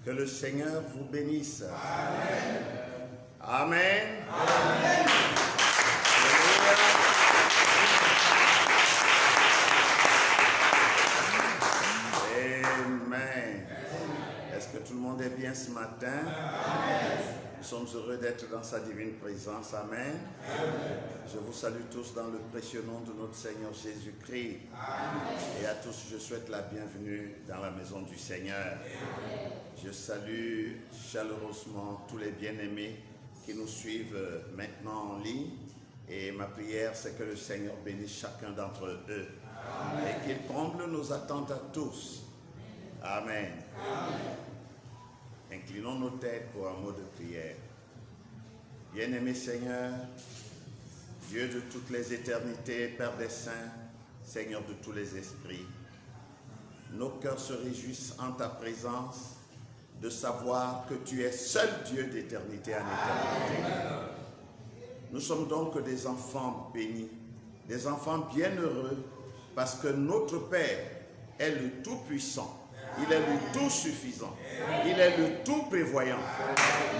Que le Seigneur vous bénisse. Amen. Amen. Amen. Amen. Est-ce que tout le monde est bien ce matin? Amen. Nous sommes heureux d'être dans sa divine présence. Amen. Amen. Je vous salue tous dans le précieux nom de notre Seigneur Jésus-Christ. Et à tous, je souhaite la bienvenue dans la maison du Seigneur. Amen. Je salue chaleureusement tous les bien-aimés qui nous suivent maintenant en ligne. Et ma prière, c'est que le Seigneur bénisse chacun d'entre eux. Amen. Et qu'il comble nos attentes à tous. Amen. Amen. Inclinons nos têtes pour un mot de prière. Bien-aimé Seigneur, Dieu de toutes les éternités, Père des saints, Seigneur de tous les esprits, nos cœurs se réjouissent en ta présence de savoir que tu es seul Dieu d'éternité en éternité. Nous sommes donc des enfants bénis, des enfants bienheureux, parce que notre Père est le Tout-Puissant. Il est le tout suffisant. Il est le tout prévoyant.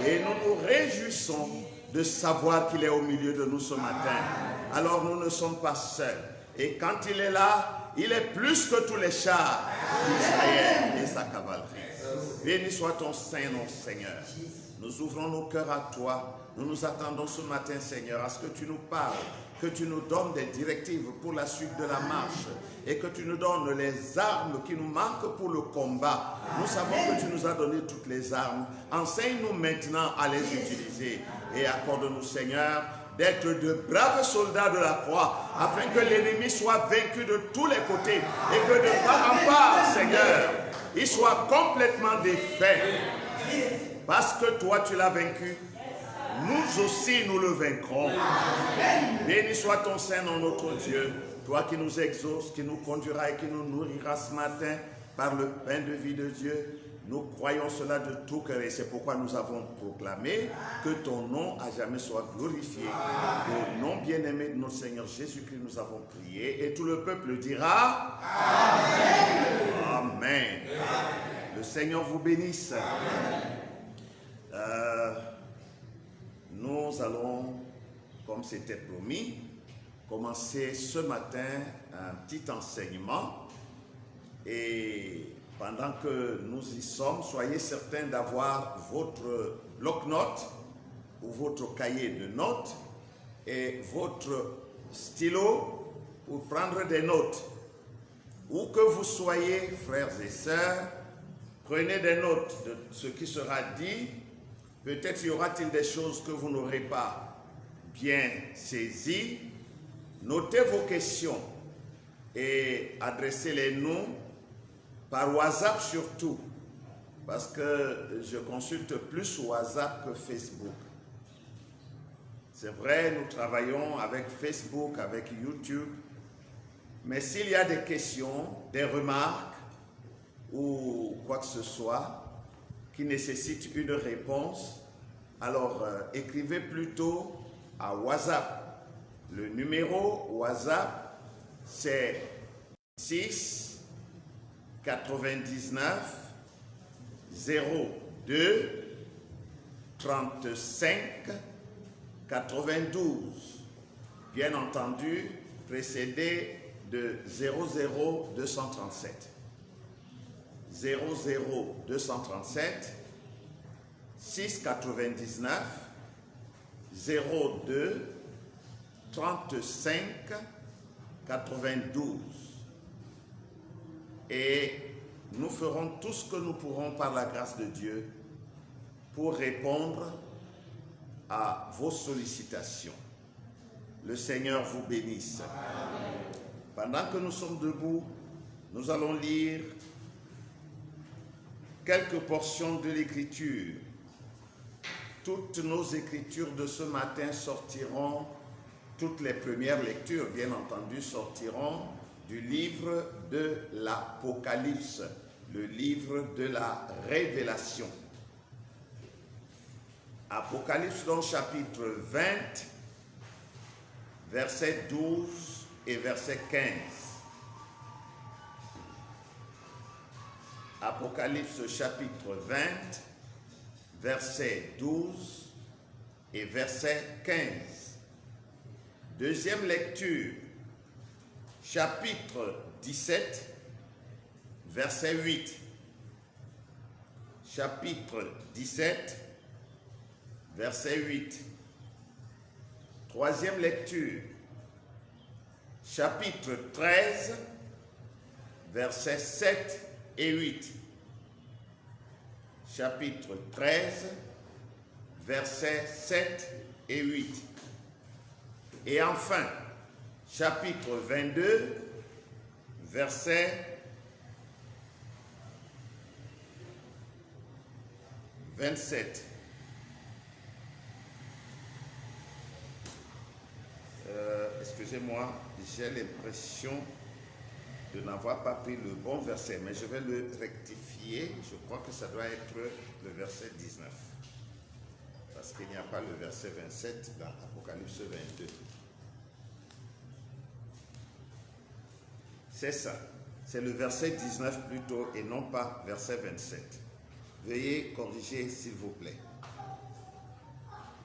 Et nous nous réjouissons de savoir qu'il est au milieu de nous ce matin. Alors nous ne sommes pas seuls. Et quand il est là, il est plus que tous les chars d'Israël et sa cavalerie. Béni soit ton Saint-Nom, Seigneur. Nous ouvrons nos cœurs à toi. Nous nous attendons ce matin, Seigneur, à ce que tu nous parles, que tu nous donnes des directives pour la suite de la marche et que tu nous donnes les armes qui nous manquent pour le combat. Nous savons que tu nous as donné toutes les armes. Enseigne-nous maintenant à les utiliser et accorde-nous, Seigneur, d'être de braves soldats de la croix afin que l'ennemi soit vaincu de tous les côtés et que de part en part, Seigneur, il soit complètement défait. Parce que toi, tu l'as vaincu. Nous aussi, nous le vaincrons. Béni soit ton Saint-Nom, notre Dieu, toi qui nous exauces, qui nous conduiras et qui nous nourriras ce matin par le pain de vie de Dieu. Nous croyons cela de tout cœur et c'est pourquoi nous avons proclamé que ton nom à jamais soit glorifié. Au nom bien-aimé de notre Seigneur Jésus-Christ, nous avons prié et tout le peuple dira Amen. Amen. Le Seigneur vous bénisse. Nous allons, comme c'était promis, commencer ce matin un petit enseignement. Et pendant que nous y sommes, soyez certains d'avoir votre bloc-notes ou votre cahier de notes et votre stylo pour prendre des notes. Où que vous soyez, frères et sœurs, prenez des notes de ce qui sera dit. Peut-être y aura-t-il des choses que vous n'aurez pas bien saisies. Notez vos questions et adressez-les-nous par WhatsApp surtout, parce que je consulte plus WhatsApp que Facebook. C'est vrai, nous travaillons avec Facebook, avec YouTube, mais s'il y a des questions, des remarques ou quoi que ce soit qui nécessite une réponse, alors écrivez plutôt à WhatsApp. Le numéro WhatsApp, c'est 6 99 02 35 92. Bien entendu, précédé de 00237. 00237 699 02 35 92. Et nous ferons tout ce que nous pourrons par la grâce de Dieu pour répondre à vos sollicitations. Le Seigneur vous bénisse. Pendant que nous sommes debout, nous allons lire quelques portions de l'Écriture. Toutes nos Écritures de ce matin sortiront, toutes les premières lectures, bien entendu, sortiront du livre de l'Apocalypse, le livre de la Révélation. Apocalypse, donc chapitre 20, verset 12 et verset 15. Apocalypse chapitre 20, verset 12 et verset 15. Deuxième lecture, chapitre 17, verset 8. Chapitre 17, verset 8. Troisième lecture, chapitre 13, versets 7 et 8. Chapitre 13, versets 7 et 8. Et enfin, chapitre 22, verset 27. Excusez-moi, j'ai l'impression de n'avoir pas pris le bon verset, mais je vais le rectifier. Je crois que ça doit être le verset 19. Parce qu'il n'y a pas le verset 27 dans Apocalypse 22. C'est ça. C'est le verset 19 plutôt et non pas verset 27. Veuillez corriger s'il vous plaît.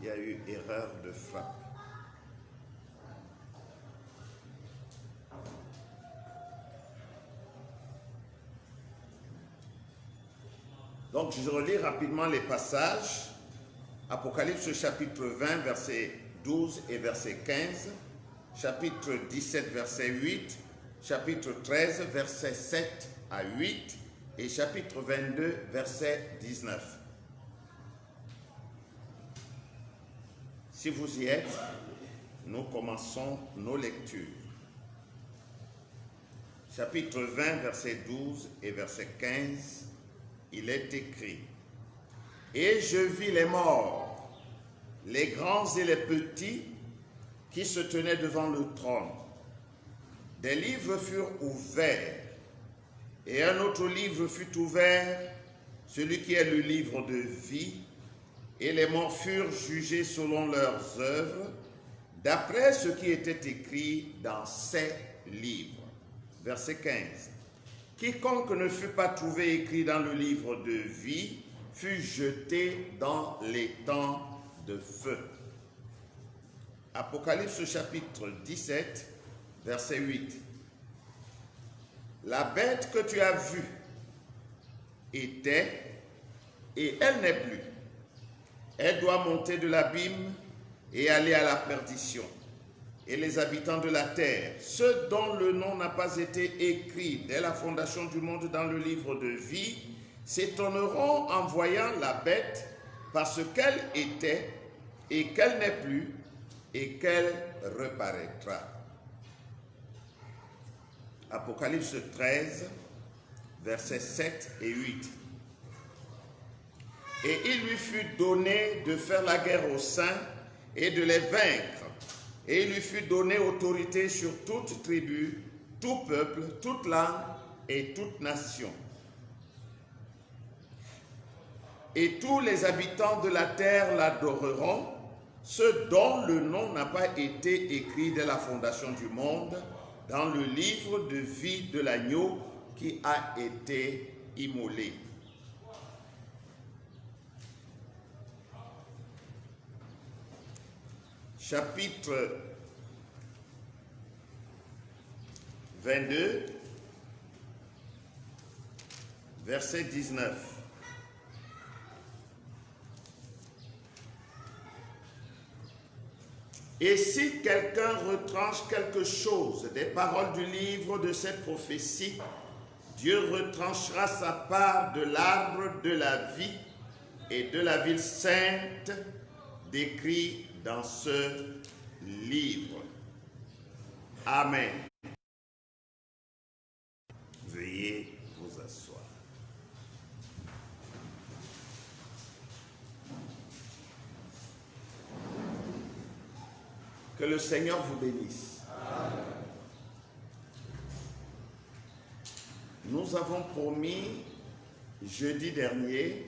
Il y a eu erreur de frappe. Donc, je relis rapidement les passages. Apocalypse chapitre 20, verset 12 et verset 15. Chapitre 17, verset 8. Chapitre 13, verset 7 à 8. Et chapitre 22, verset 19. Si vous y êtes, nous commençons nos lectures. Chapitre 20, verset 12 et verset 15. Il est écrit: Et je vis les morts, les grands et les petits, qui se tenaient devant le trône. Des livres furent ouverts, et un autre livre fut ouvert, celui qui est le livre de vie, et les morts furent jugés selon leurs œuvres, d'après ce qui était écrit dans ces livres. Verset 15. Quiconque ne fut pas trouvé écrit dans le livre de vie fut jeté dans les temps de feu. Apocalypse chapitre 17, verset 8. La bête que tu as vue était, et elle n'est plus. Elle doit monter de l'abîme et aller à la perdition. Et les habitants de la terre, ceux dont le nom n'a pas été écrit dès la fondation du monde dans le livre de vie, s'étonneront en voyant la bête parce qu'elle était et qu'elle n'est plus et qu'elle reparaîtra. Apocalypse 13, versets 7 et 8. Et il lui fut donné de faire la guerre aux saints et de les vaincre. Et il lui fut donné autorité sur toute tribu, tout peuple, toute langue et toute nation. Et tous les habitants de la terre l'adoreront, ceux dont le nom n'a pas été écrit dès la fondation du monde, dans le livre de vie de l'agneau qui a été immolé. Chapitre 22, verset 19. Et si quelqu'un retranche quelque chose des paroles du livre de cette prophétie, Dieu retranchera sa part de l'arbre de la vie et de la ville sainte décrit dans ce livre. Amen. Veuillez vous asseoir. Que le Seigneur vous bénisse. Amen. Nous avons promis jeudi dernier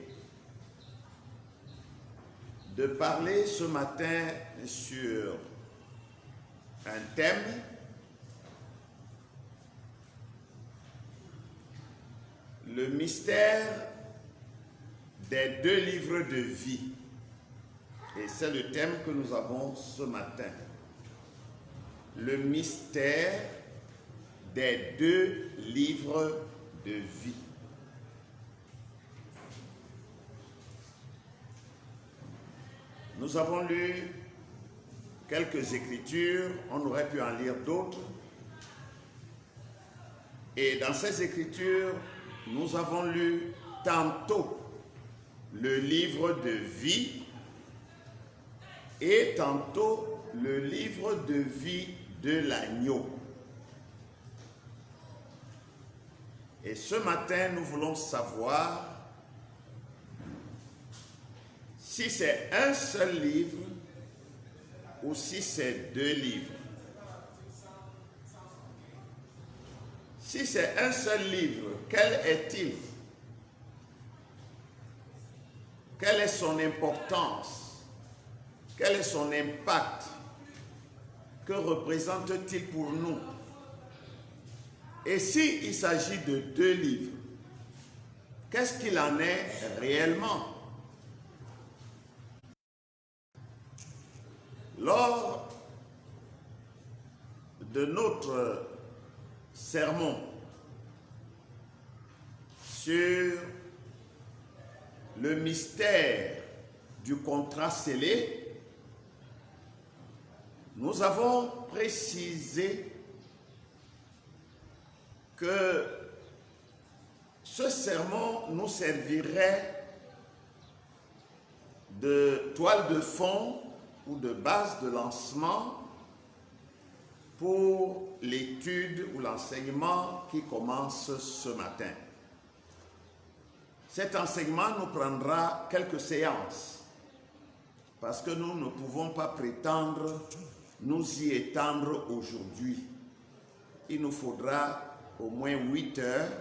de parler ce matin sur un thème le mystère des 2 livres de vie. Et c'est le thème que nous avons ce matin. Le mystère des 2 livres de vie. Nous avons lu quelques écritures, on aurait pu en lire d'autres. Et dans ces écritures, nous avons lu tantôt le livre de vie et tantôt le livre de vie de l'agneau. Et ce matin, nous voulons savoir si c'est un seul livre ou si c'est 2 livres. Si c'est un seul livre, quel est-il? Quelle est son importance? Quel est son impact? Que représente-t-il pour nous? Et s'il s'agit de 2 livres, qu'est-ce qu'il en est réellement? Lors de notre sermon sur le mystère du contrat scellé, nous avons précisé que ce sermon nous servirait de toile de fond ou de base de lancement pour l'étude ou l'enseignement qui commence ce matin. Cet enseignement nous prendra quelques séances parce que nous ne pouvons pas prétendre nous y étendre aujourd'hui. Il nous faudra au moins 8 heures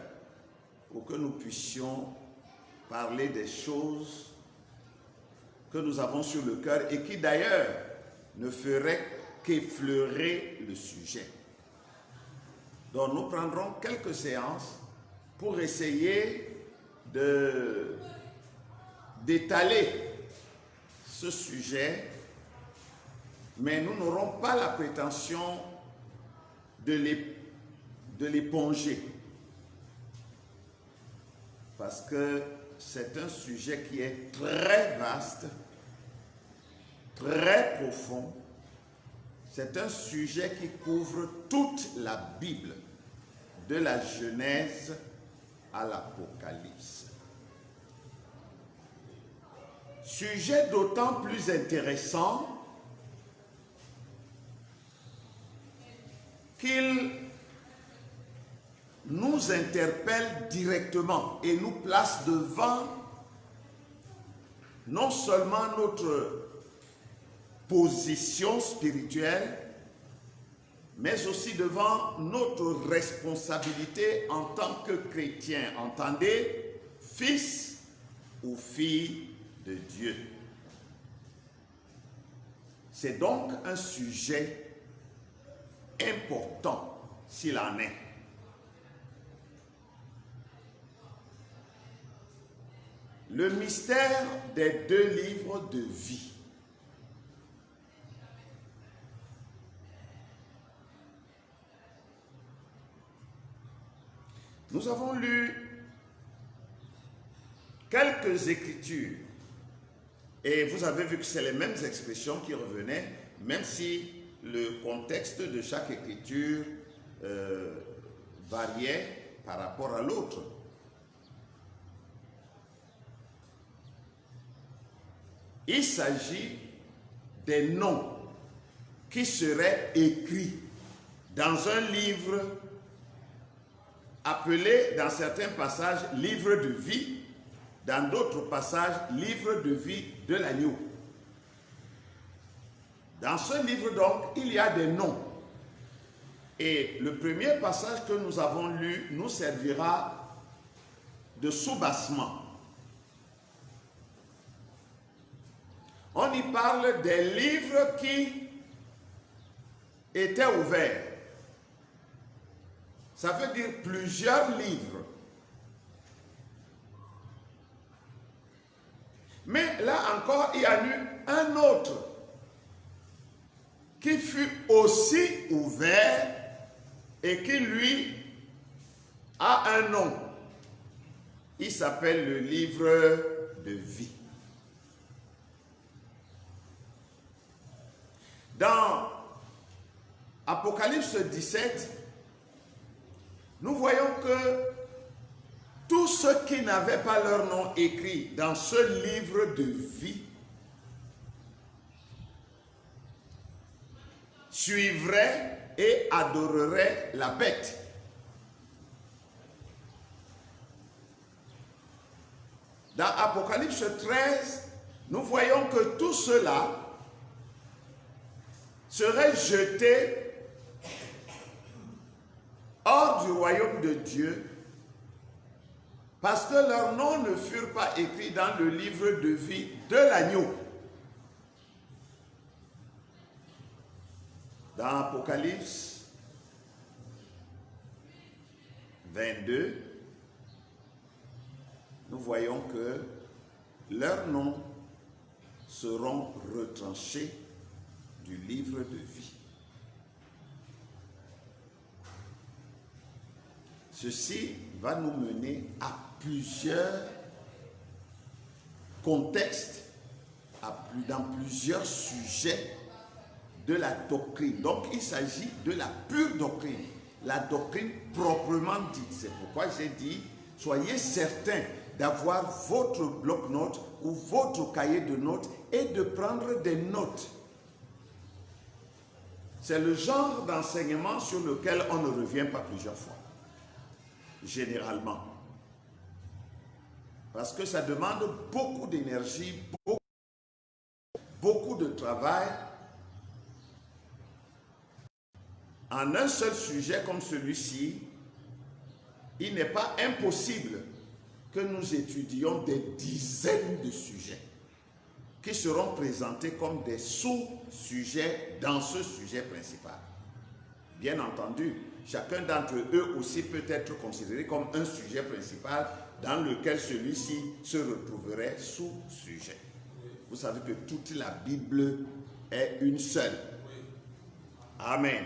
pour que nous puissions parler des choses que nous avons sur le cœur et qui d'ailleurs ne feraient qu'effleurer le sujet. Donc nous prendrons quelques séances pour essayer d'étaler ce sujet, mais nous n'aurons pas la prétention de l'éponger, parce que c'est un sujet qui est très vaste, très profond. C'est un sujet qui couvre toute la Bible, de la Genèse à l'Apocalypse. Sujet d'autant plus intéressant qu'il nous interpelle directement et nous place devant non seulement notre position spirituelle, mais aussi devant notre responsabilité en tant que chrétien. Entendez, fils ou fille de Dieu. C'est donc un sujet important s'il en est. Le mystère des 2 livres de vie. Nous avons lu quelques écritures et vous avez vu que c'est les mêmes expressions qui revenaient, même si le contexte de chaque écriture variait par rapport à l'autre. Il s'agit des noms qui seraient écrits dans un livre appelé dans certains passages livre de vie, dans d'autres passages livre de vie de l'agneau. Dans ce livre donc, il y a des noms. Et le premier passage que nous avons lu nous servira de soubassement. On y parle des livres qui étaient ouverts. Ça veut dire plusieurs livres encore, il y a eu un autre qui fut aussi ouvert et qui, lui, a un nom. Il s'appelle le livre de vie. Dans Apocalypse 17, nous voyons que tous ceux qui n'avaient pas leur nom écrit dans ce livre de vie suivraient et adoreraient la bête. Dans Apocalypse 13, nous voyons que tout cela seraient jetés hors du royaume de Dieu parce que leurs noms ne furent pas écrits dans le livre de vie de l'agneau. Dans Apocalypse 22, nous voyons que leurs noms seront retranchés du livre de vie. Ceci va nous mener à plusieurs contextes, dans plusieurs sujets de la doctrine. Donc il s'agit de la pure doctrine, la doctrine proprement dite. C'est pourquoi j'ai dit, soyez certains d'avoir votre bloc-notes ou votre cahier de notes et de prendre des notes. C'est le genre d'enseignement sur lequel on ne revient pas plusieurs fois, généralement. Parce que ça demande beaucoup d'énergie, beaucoup de travail. En un seul sujet comme celui-ci, il n'est pas impossible que nous étudions des dizaines de sujets qui seront présentés comme des sous-sujets dans ce sujet principal. Bien entendu, chacun d'entre eux aussi peut être considéré comme un sujet principal dans lequel celui-ci se retrouverait sous-sujet. Vous savez que toute la Bible est une seule. Amen.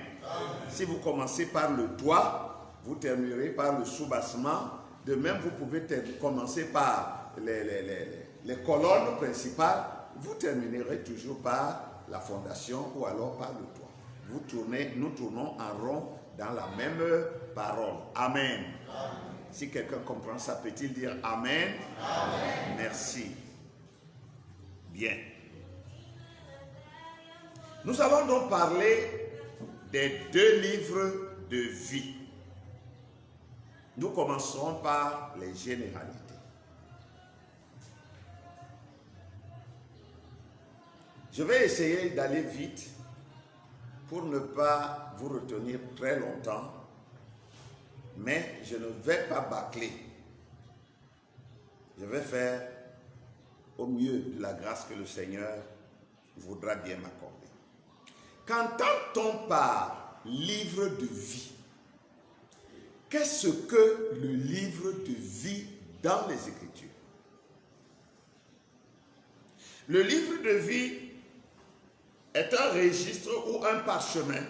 Si vous commencez par le toit, vous terminerez par le soubassement. De même, vous pouvez commencer par les colonnes principales. Vous terminerez toujours par la fondation ou alors par le toit. Nous tournons en rond dans la même parole. Amen. Amen. Si quelqu'un comprend ça, peut-il dire Amen? Amen. Merci. Bien. Nous allons donc parler des deux livres de vie. Nous commencerons par les généralités. Je vais essayer d'aller vite pour ne pas vous retenir très longtemps, mais je ne vais pas bâcler. Je vais faire au mieux de la grâce que le Seigneur voudra bien m'accorder. Qu'entend-on par livre de vie? Qu'est-ce que le livre de vie dans les Écritures? Le livre de vie est un registre ou un parchemin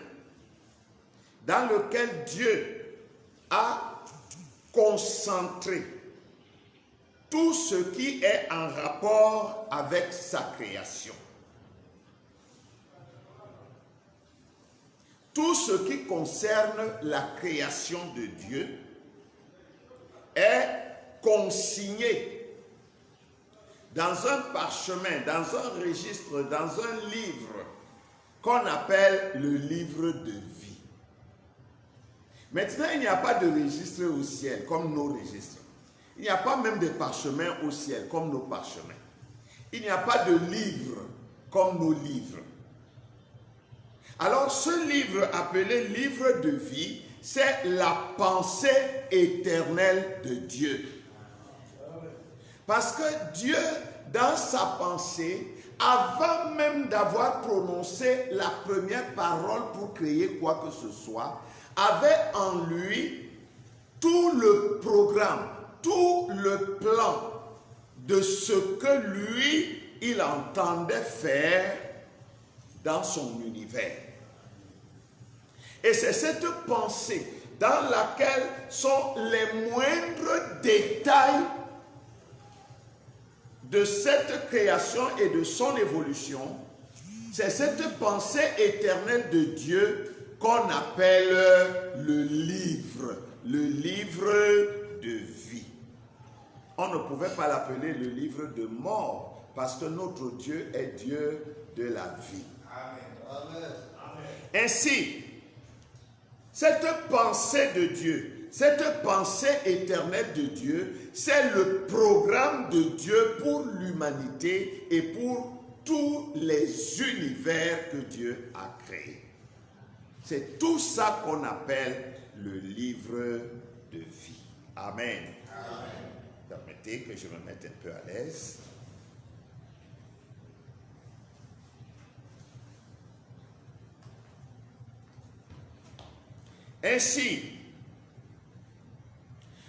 dans lequel Dieu a concentré tout ce qui est en rapport avec sa création. Tout ce qui concerne la création de Dieu est consigné dans un parchemin, dans un registre, dans un livre qu'on appelle le livre de vie. Maintenant, il n'y a pas de registre au ciel comme nos registres. Il n'y a pas même de parchemins au ciel comme nos parchemins. Il n'y a pas de livre comme nos livres. Alors, ce livre appelé livre de vie, c'est la pensée éternelle de Dieu. Parce que Dieu, dans sa pensée, avant même d'avoir prononcé la première parole pour créer quoi que ce soit, avait en lui tout le programme, tout le plan de ce que lui il entendait faire dans son univers. Et c'est cette pensée dans laquelle sont les moindres détails de cette création et de son évolution. C'est cette pensée éternelle de Dieu qu'on appelle le livre de vie. On ne pouvait pas l'appeler le livre de mort parce que notre Dieu est Dieu de la vie. Amen. Ainsi, cette pensée de Dieu, cette pensée éternelle de Dieu, c'est le programme de Dieu pour l'humanité et pour tous les univers que Dieu a créés. C'est tout ça qu'on appelle le livre de vie. Amen. Amen. Permettez que je me mette un peu à l'aise. Ainsi,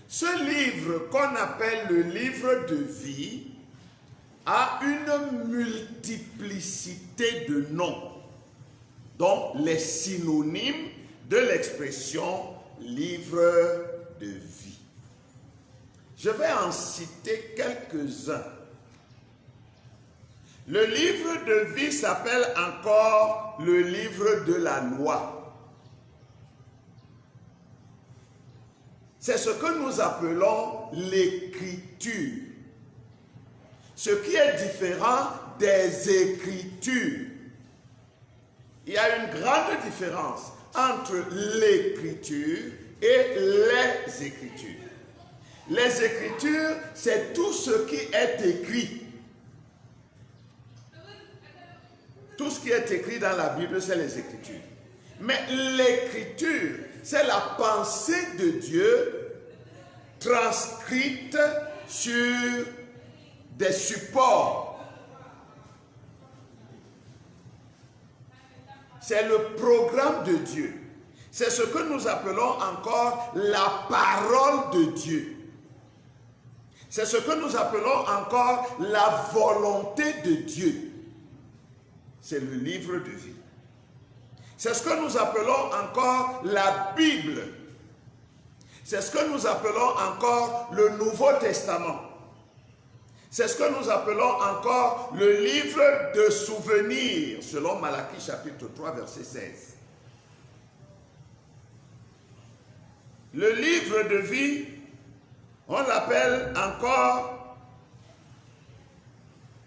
ce livre qu'on appelle le livre de vie a une multiplicité de noms, dont les synonymes de l'expression livre de vie. Je vais en citer quelques-uns. Le livre de vie s'appelle encore le livre de la loi. C'est ce que nous appelons l'écriture. Ce qui est différent des écritures. Il y a une grande différence entre l'écriture et les écritures. Les écritures, c'est tout ce qui est écrit. Tout ce qui est écrit dans la Bible, c'est les écritures. Mais l'écriture, c'est la pensée de Dieu transcrite sur des supports. C'est le programme de Dieu. C'est ce que nous appelons encore la parole de Dieu. C'est ce que nous appelons encore la volonté de Dieu. C'est le livre de vie. C'est ce que nous appelons encore la Bible. C'est ce que nous appelons encore le Nouveau Testament. C'est ce que nous appelons encore le livre de souvenirs, selon Malachie chapitre 3, verset 16. Le livre de vie, on l'appelle encore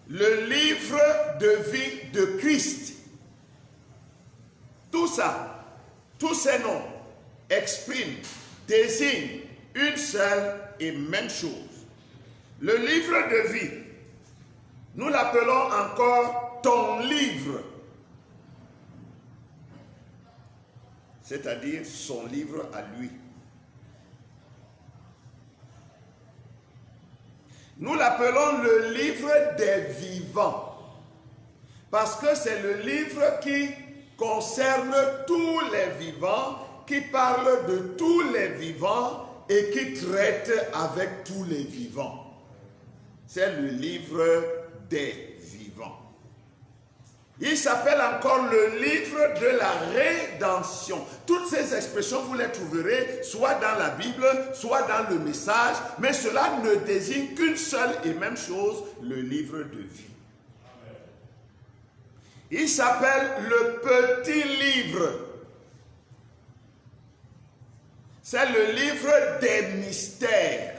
le livre de vie de Christ. Tout ça, tous ces noms expriment, désignent une seule et même chose. Le livre de vie, nous l'appelons encore ton livre, c'est-à-dire son livre à lui. Nous l'appelons le livre des vivants, parce que c'est le livre qui concerne tous les vivants, qui parle de tous les vivants et qui traite avec tous les vivants. C'est le livre des vivants. Il s'appelle encore le livre de la rédemption. Toutes ces expressions, vous les trouverez soit dans la Bible, soit dans le message, mais cela ne désigne qu'une seule et même chose, le livre de vie. Il s'appelle le petit livre. C'est le livre des mystères.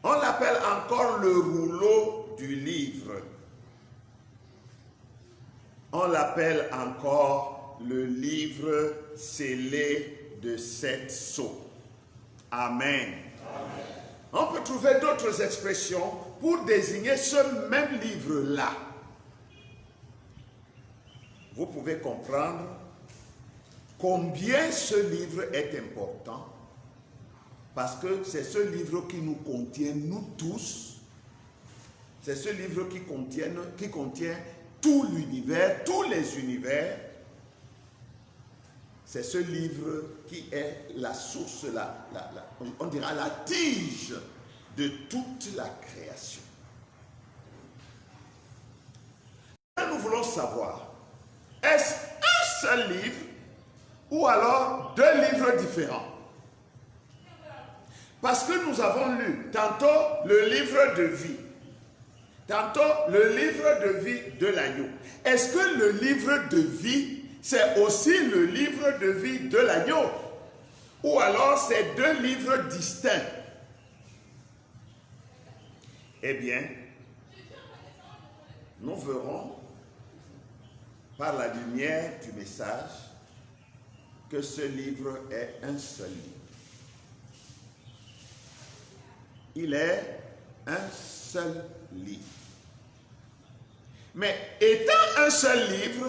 On l'appelle encore le rouleau du livre. On l'appelle encore le livre scellé de 7 sceaux. Amen. Amen. On peut trouver d'autres expressions pour désigner ce même livre-là. Vous pouvez comprendre combien ce livre est important, parce que c'est ce livre qui nous contient, nous tous. C'est ce livre qui contient tout l'univers, tous les univers. C'est ce livre qui est la source, on dira la tige de toute la création. voulons savoir, est-ce un seul livre ou alors deux livres différents? Parce que nous avons lu tantôt le livre de vie, tantôt le livre de vie de l'agneau. Est-ce que le livre de vie, c'est aussi le livre de vie de l'agneau? Ou alors c'est deux livres distincts? Eh bien, nous verrons par la lumière du message que ce livre est un seul livre. Il est un seul livre. Mais étant un seul livre,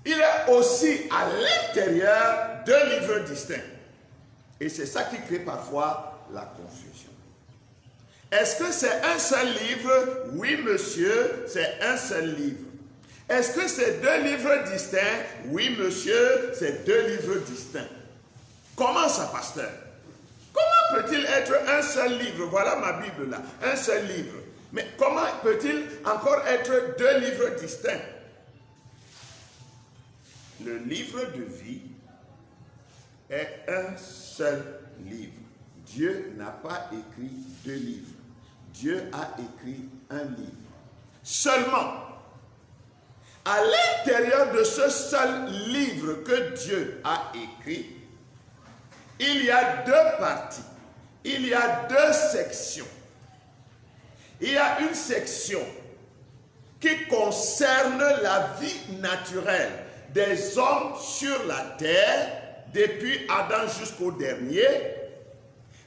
il est aussi à l'intérieur deux livres distincts. Et c'est ça qui crée parfois la confusion. Est-ce que c'est un seul livre? Oui, monsieur, c'est un seul livre. Est-ce que c'est deux livres distincts? Oui, monsieur, c'est deux livres distincts. Comment ça, pasteur? Comment peut-il être un seul livre? Voilà ma Bible là, un seul livre. Mais comment peut-il encore être deux livres distincts? Le livre de vie est un seul livre. Dieu n'a pas écrit deux livres. Dieu a écrit un livre. Seulement, à l'intérieur de ce seul livre que Dieu a écrit, il y a deux parties. Il y a deux sections. Il y a une section qui concerne la vie naturelle des hommes sur la terre, depuis Adam jusqu'au dernier.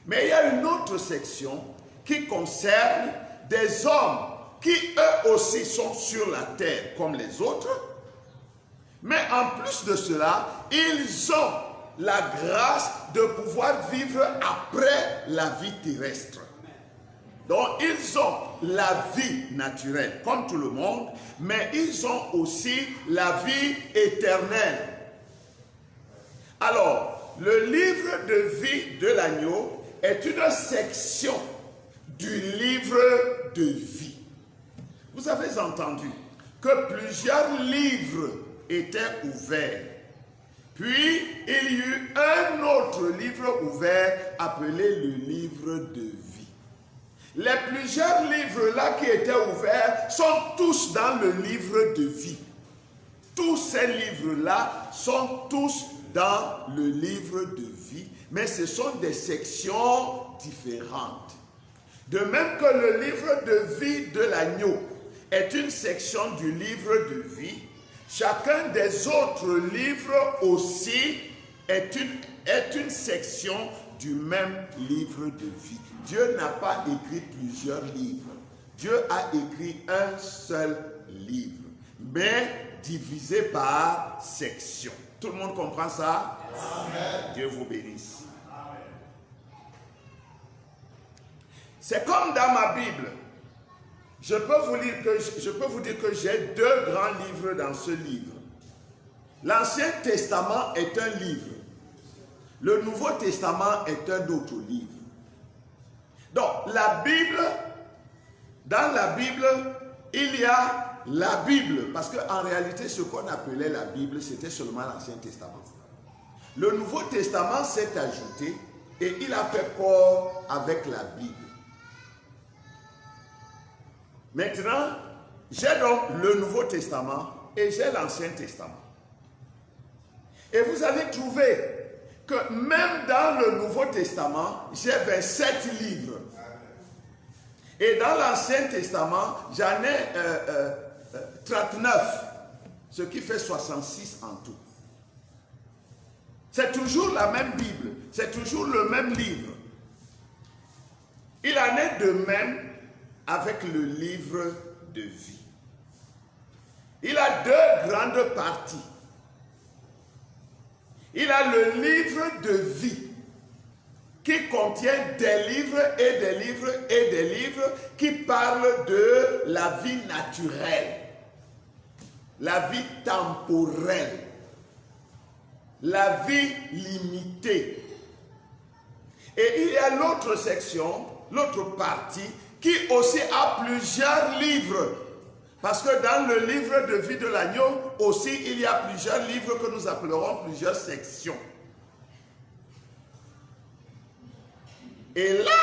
Mais il y a une autre section qui concerne des hommes qui eux aussi sont sur la terre comme les autres. Mais en plus de cela, ils ont la grâce de pouvoir vivre après la vie terrestre. Donc ils ont la vie naturelle comme tout le monde, mais ils ont aussi la vie éternelle. Alors, le livre de vie de l'agneau est une section du livre de vie. Vous avez entendu que plusieurs livres étaient ouverts. Puis, il y eut un autre livre ouvert appelé le livre de vie. Les plusieurs livres-là qui étaient ouverts sont tous dans le livre de vie. Tous ces livres-là sont tous dans le livre de vie, mais ce sont des sections différentes. De même que le livre de vie de l'agneau est une section du livre de vie, chacun des autres livres aussi est une section du même livre de vie. Dieu n'a pas écrit plusieurs livres. Dieu a écrit un seul livre, mais divisé par section. Tout le monde comprend ça? Amen. Dieu vous bénisse. Amen. C'est comme dans ma Bible. Je peux vous dire que j'ai deux grands livres dans ce livre. L'Ancien Testament est un livre. Le Nouveau Testament est un autre livre. Donc, la Bible, dans la Bible, il y a la Bible, parce qu'en réalité, ce qu'on appelait la Bible, c'était seulement l'Ancien Testament. Le Nouveau Testament s'est ajouté et il a fait corps avec la Bible. Maintenant, j'ai donc le Nouveau Testament et j'ai l'Ancien Testament. Et vous allez trouver que même dans le Nouveau Testament, j'ai 27 livres. Et dans l'Ancien Testament, j'en ai 39, ce qui fait 66 en tout. C'est toujours la même Bible, c'est toujours le même livre. Il en est de même avec le livre de vie. Il a deux grandes parties. Il a le livre de vie qui contient des livres et des livres et des livres qui parlent de la vie naturelle, la vie temporelle, la vie limitée. Et il y a l'autre section, l'autre partie, qui aussi a plusieurs livres Parce que dans le livre de vie de l'agneau, aussi, il y a plusieurs livres que nous appellerons plusieurs sections. Et là,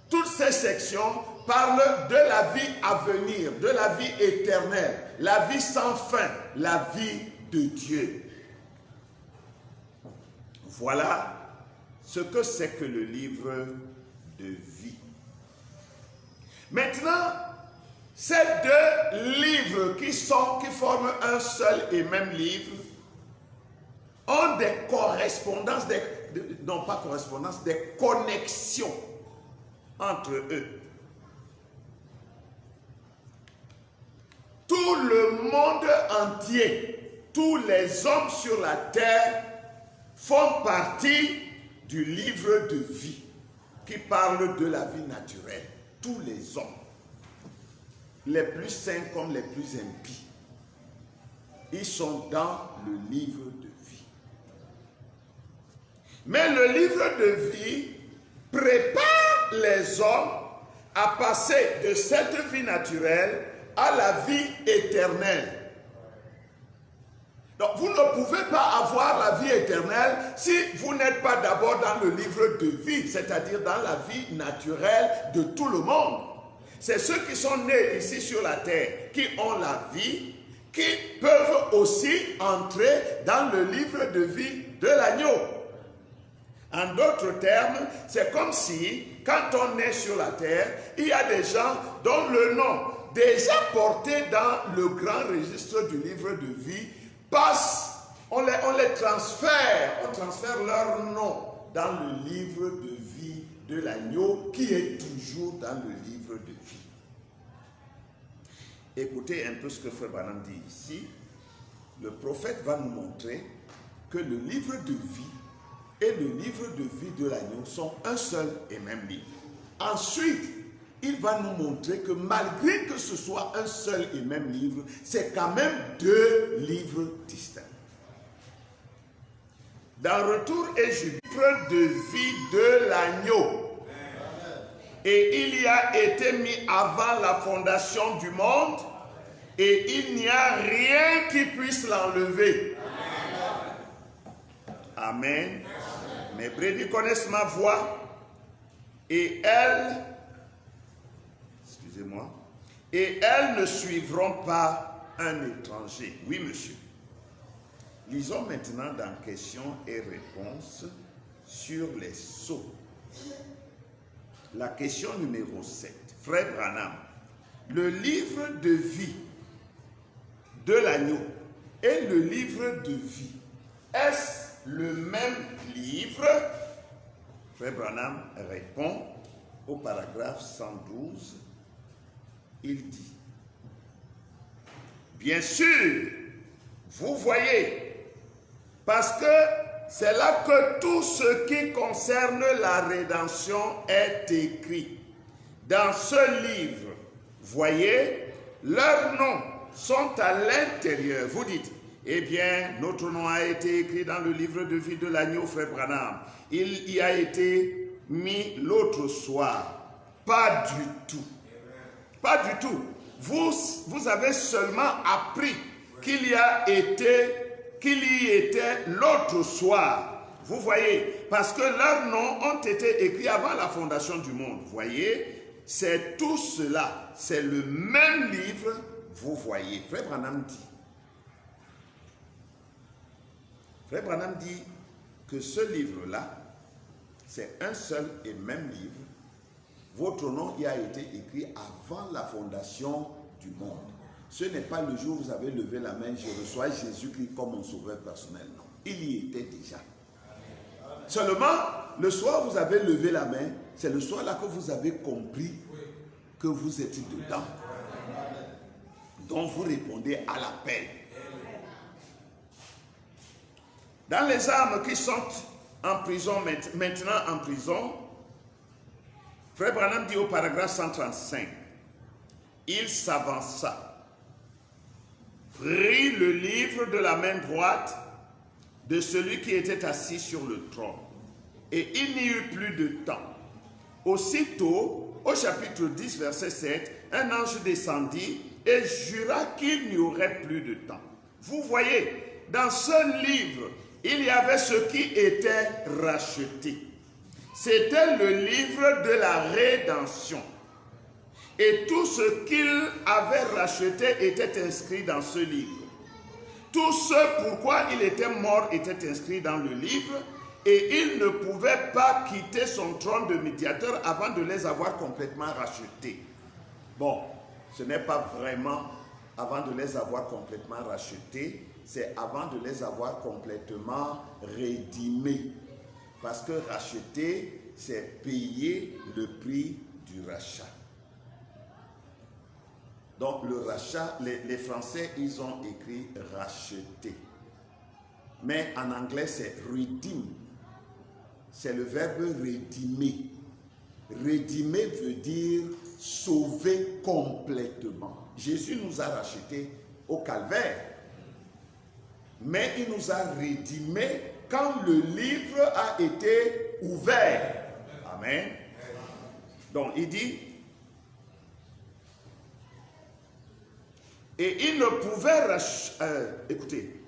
toutes ces sections parlent de la vie à venir, de la vie éternelle, la vie sans fin, la vie de Dieu. Voilà ce que c'est que le livre de vie. Maintenant, ces deux livres qui forment un seul et même livre ont des correspondances, non pas correspondances, des connexions entre eux. Tout le monde entier, tous les hommes sur la terre font partie du livre de vie qui parle de la vie naturelle. Tous les hommes, les plus saints comme les plus impies, ils sont dans le livre de vie. Mais le livre de vie prépare les hommes à passer de cette vie naturelle à la vie éternelle. Donc vous ne pouvez pas avoir la vie éternelle si vous n'êtes pas d'abord dans le livre de vie, c'est-à-dire dans la vie naturelle de tout le monde. C'est ceux qui sont nés ici sur la terre, qui ont la vie, qui peuvent aussi entrer dans le livre de vie de l'agneau. En d'autres termes, c'est comme si, quand on est sur la terre, il y a des gens dont le nom, déjà porté dans le grand registre du livre de vie, passe, on les transfère, on transfère leur nom dans le livre de vie de l'agneau qui est toujours dans le livre de vie. Écoutez un peu ce que Frère Branham dit ici. Le prophète va nous montrer que le livre de vie et le livre de vie de l'agneau sont un seul et même livre. Ensuite, il va nous montrer que malgré que ce soit un seul et même livre, c'est quand même deux livres distincts. Dans Retour et Jubile, livre de vie de l'agneau. Et il y a été mis avant la fondation du monde, et il n'y a rien qui puisse l'enlever. Amen. Mes brebis connaissent ma voix, et elles ne suivront pas un étranger. Oui, monsieur. Lisons maintenant dans questions et réponses sur les sceaux. La question numéro 7. Frère Branham, le livre de vie de l'agneau et le livre de vie, est-ce le même livre? Frère Branham répond au paragraphe 112. Il dit, bien sûr, vous voyez, parce que c'est là que tout ce qui concerne la rédemption est écrit. Dans ce livre, voyez, leurs noms sont à l'intérieur. Vous dites, eh bien, notre nom a été écrit dans le livre de vie de l'agneau, Frère Branham. Il y a été mis l'autre soir. Pas du tout. Pas du tout. Vous avez seulement appris qu'il y était l'autre soir. Vous voyez, parce que leurs noms ont été écrits avant la fondation du monde. Vous voyez, c'est tout cela. C'est le même livre, vous voyez. Frère Branham dit. Frère Branham dit que ce livre-là, c'est un seul et même livre. Votre nom y a été écrit avant la fondation du monde. Ce n'est pas le jour où vous avez levé la main, je reçois Jésus-Christ comme mon sauveur personnel. Non, il y était déjà. Seulement, le soir où vous avez levé la main, c'est le soir-là que vous avez compris que vous étiez dedans. Donc vous répondez à l'appel. Dans les âmes qui sont en prison, maintenant en prison, Frère Branham dit au paragraphe 135, il s'avança, prit le livre de la main droite de celui qui était assis sur le trône, et il n'y eut plus de temps. Aussitôt, au chapitre 10, verset 7, un ange descendit et jura qu'il n'y aurait plus de temps. Vous voyez, dans ce livre, il y avait ce qui était racheté. C'était le livre de la rédemption. Et tout ce qu'il avait racheté était inscrit dans ce livre. Tout ce pourquoi il était mort était inscrit dans le livre et il ne pouvait pas quitter son trône de médiateur avant de les avoir complètement rachetés. Bon, ce n'est pas vraiment avant de les avoir complètement rachetés, c'est avant de les avoir complètement rédimés. Parce que racheter, c'est payer le prix du rachat. Donc le rachat, les Français, ils ont écrit racheter. Mais en anglais, c'est redeem. C'est le verbe rédimer. Rédimer veut dire sauver complètement. Jésus nous a rachetés au calvaire. Mais il nous a rédimés quand le livre a été ouvert. Amen. Donc il dit, et il ne pouvait racheter, écoutez,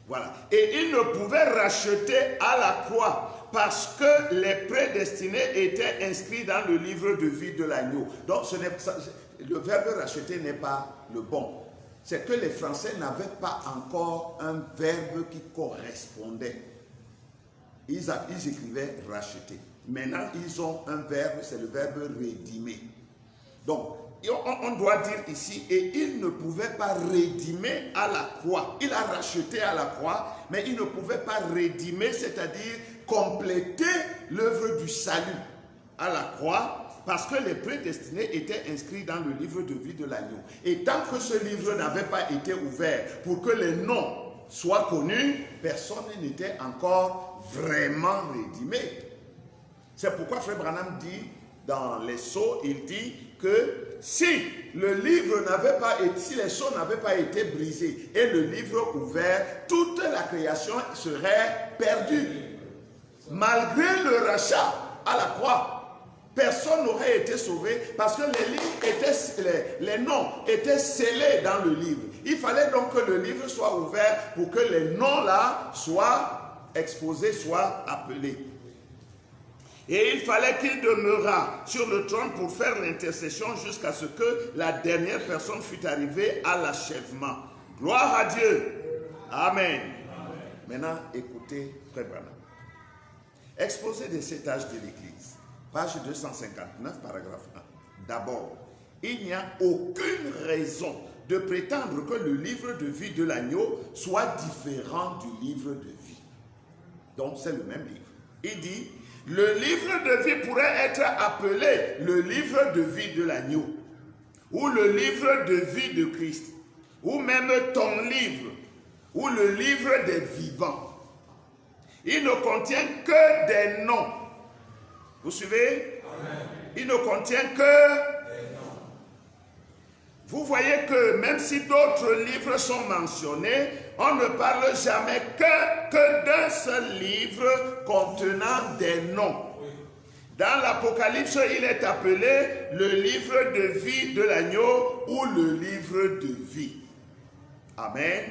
voilà, et il ne pouvait racheter à la croix parce que les prédestinés étaient inscrits dans le livre de vie de l'agneau. Donc le verbe racheter n'est pas le bon. C'est que les Français n'avaient pas encore un verbe qui correspondait. Ils écrivaient racheter. Maintenant, ils ont un verbe, c'est le verbe rédimer. Donc, on doit dire ici, et il ne pouvait pas rédimer à la croix. Il a racheté à la croix, mais il ne pouvait pas rédimer, c'est-à-dire compléter l'œuvre du salut à la croix, parce que les prédestinés étaient inscrits dans le livre de vie de l'agneau. Et tant que ce livre n'avait pas été ouvert pour que les noms soient connus, personne n'était encore vraiment rédimé. C'est pourquoi Frère Branham dit, dans les sceaux, il dit que si le livre n'avait pas été, si les sceaux n'avaient pas été brisés et le livre ouvert, toute la création serait perdue. Malgré le rachat à la croix, personne n'aurait été sauvé parce que les noms étaient scellés dans le livre. Il fallait donc que le livre soit ouvert pour que les noms-là soient exposés, soient appelés. Et il fallait qu'il demeurât sur le trône pour faire l'intercession jusqu'à ce que la dernière personne fût arrivée à l'achèvement. Gloire à Dieu. Amen. Amen. Maintenant, écoutez, Frère Branham. Exposé des 7 âges de l'Église, page 259, paragraphe 1. D'abord, il n'y a aucune raison de prétendre que le livre de vie de l'agneau soit différent du livre de vie. Donc, c'est le même livre. Il dit, le livre de vie pourrait être appelé le livre de vie de l'agneau, ou le livre de vie de Christ, ou même ton livre, ou le livre des vivants. Il ne contient que des noms. Vous suivez? Amen. Il ne contient que des noms. Vous voyez que même si d'autres livres sont mentionnés, on ne parle jamais que d'un seul livre contenant des noms. Dans l'Apocalypse, il est appelé le livre de vie de l'agneau ou le livre de vie. Amen.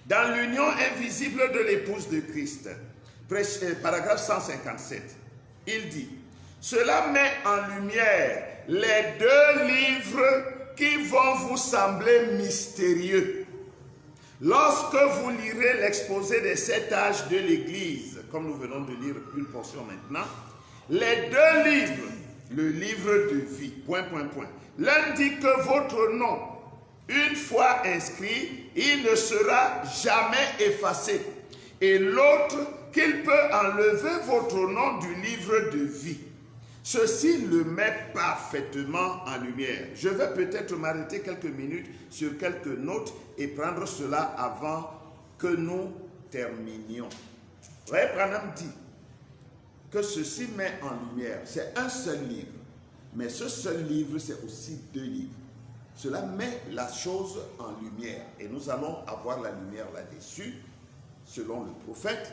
Dans l'union invisible de l'épouse de Christ, paragraphe 157, il dit, cela met en lumière les 2 livres qui vont vous sembler mystérieux. Lorsque vous lirez l'exposé des 7 âges de l'Église, comme nous venons de lire une portion maintenant, les 2 livres, le livre de vie, ... L'un dit que votre nom, une fois inscrit, il ne sera jamais effacé. Et l'autre, qu'il peut enlever votre nom du livre de vie. Ceci le met parfaitement en lumière. Je vais peut-être m'arrêter quelques minutes sur quelques notes et prendre cela avant que nous terminions. Frère Branham dit que ceci met en lumière. C'est un seul livre. Mais ce seul livre, c'est aussi 2 livres. Cela met la chose en lumière. Et nous allons avoir la lumière là-dessus, selon le prophète.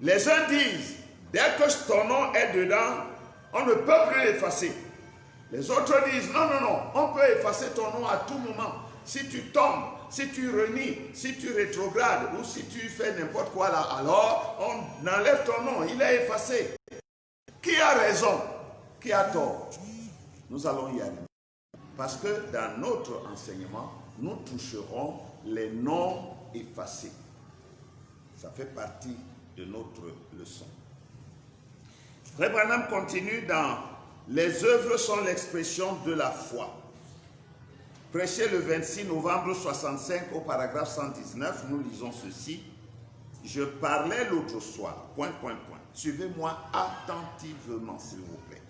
Les uns disent, dès que ton nom est dedans, on ne peut plus l'effacer. Les autres disent, non, non, non, on peut effacer ton nom à tout moment. Si tu tombes, si tu renies, si tu rétrogrades ou si tu fais n'importe quoi là, alors on enlève ton nom, il est effacé. Qui a raison? Qui a tort? Nous allons y arriver. Parce que dans notre enseignement, nous toucherons les noms effacés. Ça fait partie de notre leçon. Frère Branham continue dans les œuvres sont l'expression de la foi. Prêché le 26 novembre 65 au paragraphe 119, nous lisons ceci. Je parlais l'autre soir, ... Suivez-moi attentivement, s'il vous plaît.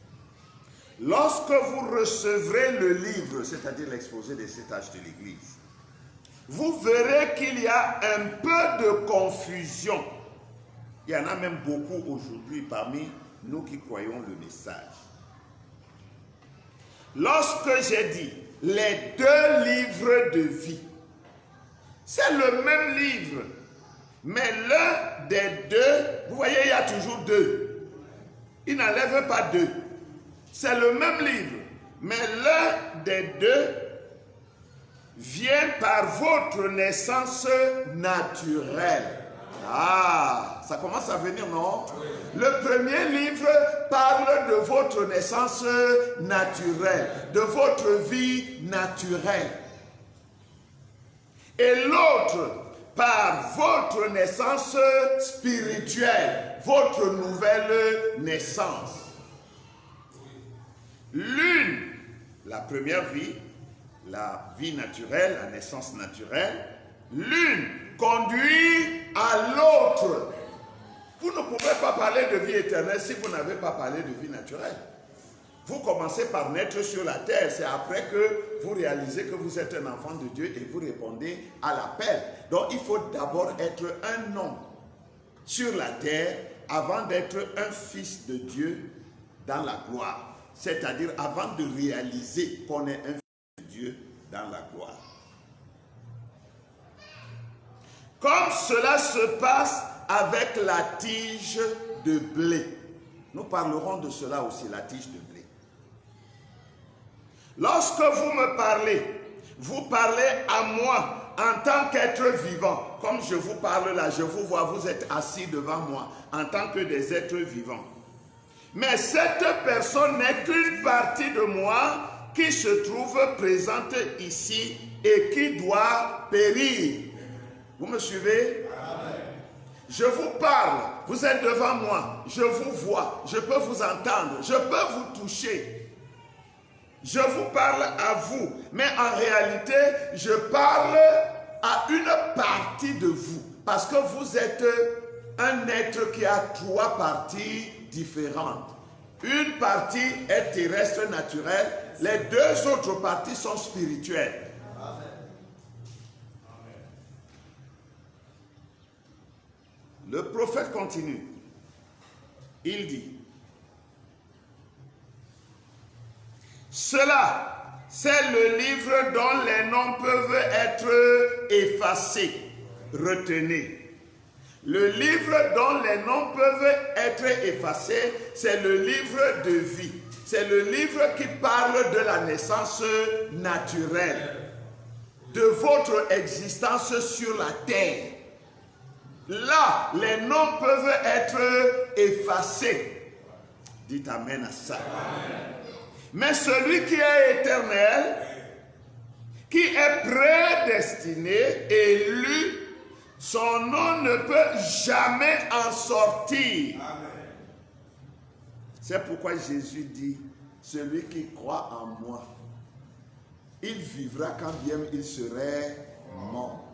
Lorsque vous recevrez le livre, c'est-à-dire l'exposé des 7 âges de l'Église, vous verrez qu'il y a un peu de confusion. Il y en a même beaucoup aujourd'hui parmi nous qui croyons le message. Lorsque j'ai dit les 2 livres de vie, c'est le même livre, mais l'un des 2, vous voyez, il y a toujours 2. Il n'enlève pas 2. C'est le même livre, mais l'un des 2 vient par votre naissance naturelle. Ah, ça commence à venir, non? Le premier livre parle de votre naissance naturelle, de votre vie naturelle. Et l'autre, par votre naissance spirituelle, votre nouvelle naissance. L'une, la première vie, la vie naturelle, la naissance naturelle, l'une conduit à l'autre. Vous ne pouvez pas parler de vie éternelle si vous n'avez pas parlé de vie naturelle. Vous commencez par naître sur la terre, c'est après que vous réalisez que vous êtes un enfant de Dieu et vous répondez à l'appel. Donc il faut d'abord être un homme sur la terre avant d'être un fils de Dieu dans la gloire. C'est-à-dire avant de réaliser qu'on est un fils de Dieu dans la gloire. Comme cela se passe avec la tige de blé. Nous parlerons de cela aussi, la tige de blé. Lorsque vous me parlez, vous parlez à moi en tant qu'être vivant. Comme je vous parle là, je vous vois, vous êtes assis devant moi en tant que des êtres vivants. Mais cette personne n'est qu'une partie de moi qui se trouve présente ici et qui doit périr. Vous me suivez? Amen. Je vous parle, vous êtes devant moi, je vous vois, je peux vous entendre, je peux vous toucher. Je vous parle à vous, mais en réalité, je parle à une partie de vous. Parce que vous êtes un être qui a 3 parties différentes. Une partie est terrestre naturelle, les 2 autres parties sont spirituelles. Amen. Le prophète continue. Il dit, cela, c'est le livre dont les noms peuvent être effacés. Retenez. Le livre dont les noms peuvent être effacés, c'est le livre de vie. C'est le livre qui parle de la naissance naturelle, de votre existence sur la terre. Là, les noms peuvent être effacés. Dites amen à ça. Amen. Mais celui qui est éternel, qui est prédestiné, élu, son nom ne peut jamais en sortir. Amen. C'est pourquoi Jésus dit, celui qui croit en moi, il vivra quand bien il serait mort.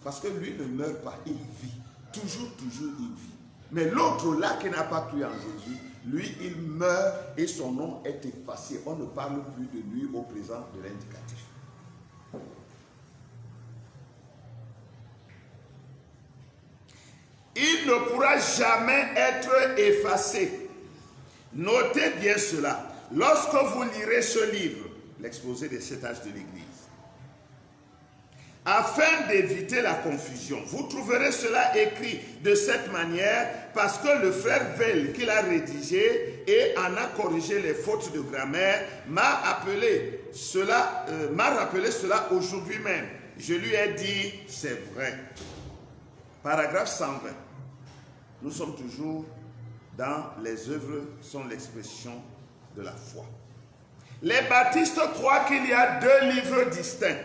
Parce que lui ne meurt pas, il vit. Toujours il vit. Mais l'autre là qui n'a pas cru en Jésus, lui il meurt et son nom est effacé. On ne parle plus de lui au présent de l'indicatif. Il ne pourra jamais être effacé. Notez bien cela. Lorsque vous lirez ce livre, l'exposé des 7 âges de l'Église, afin d'éviter la confusion. Vous trouverez cela écrit de cette manière parce que le frère Veil qui l'a rédigé et en a corrigé les fautes de grammaire m'a rappelé cela aujourd'hui même. Je lui ai dit, c'est vrai. Paragraphe 120. Nous sommes toujours dans les œuvres sont l'expression de la foi. Les baptistes croient qu'il y a deux livres distincts.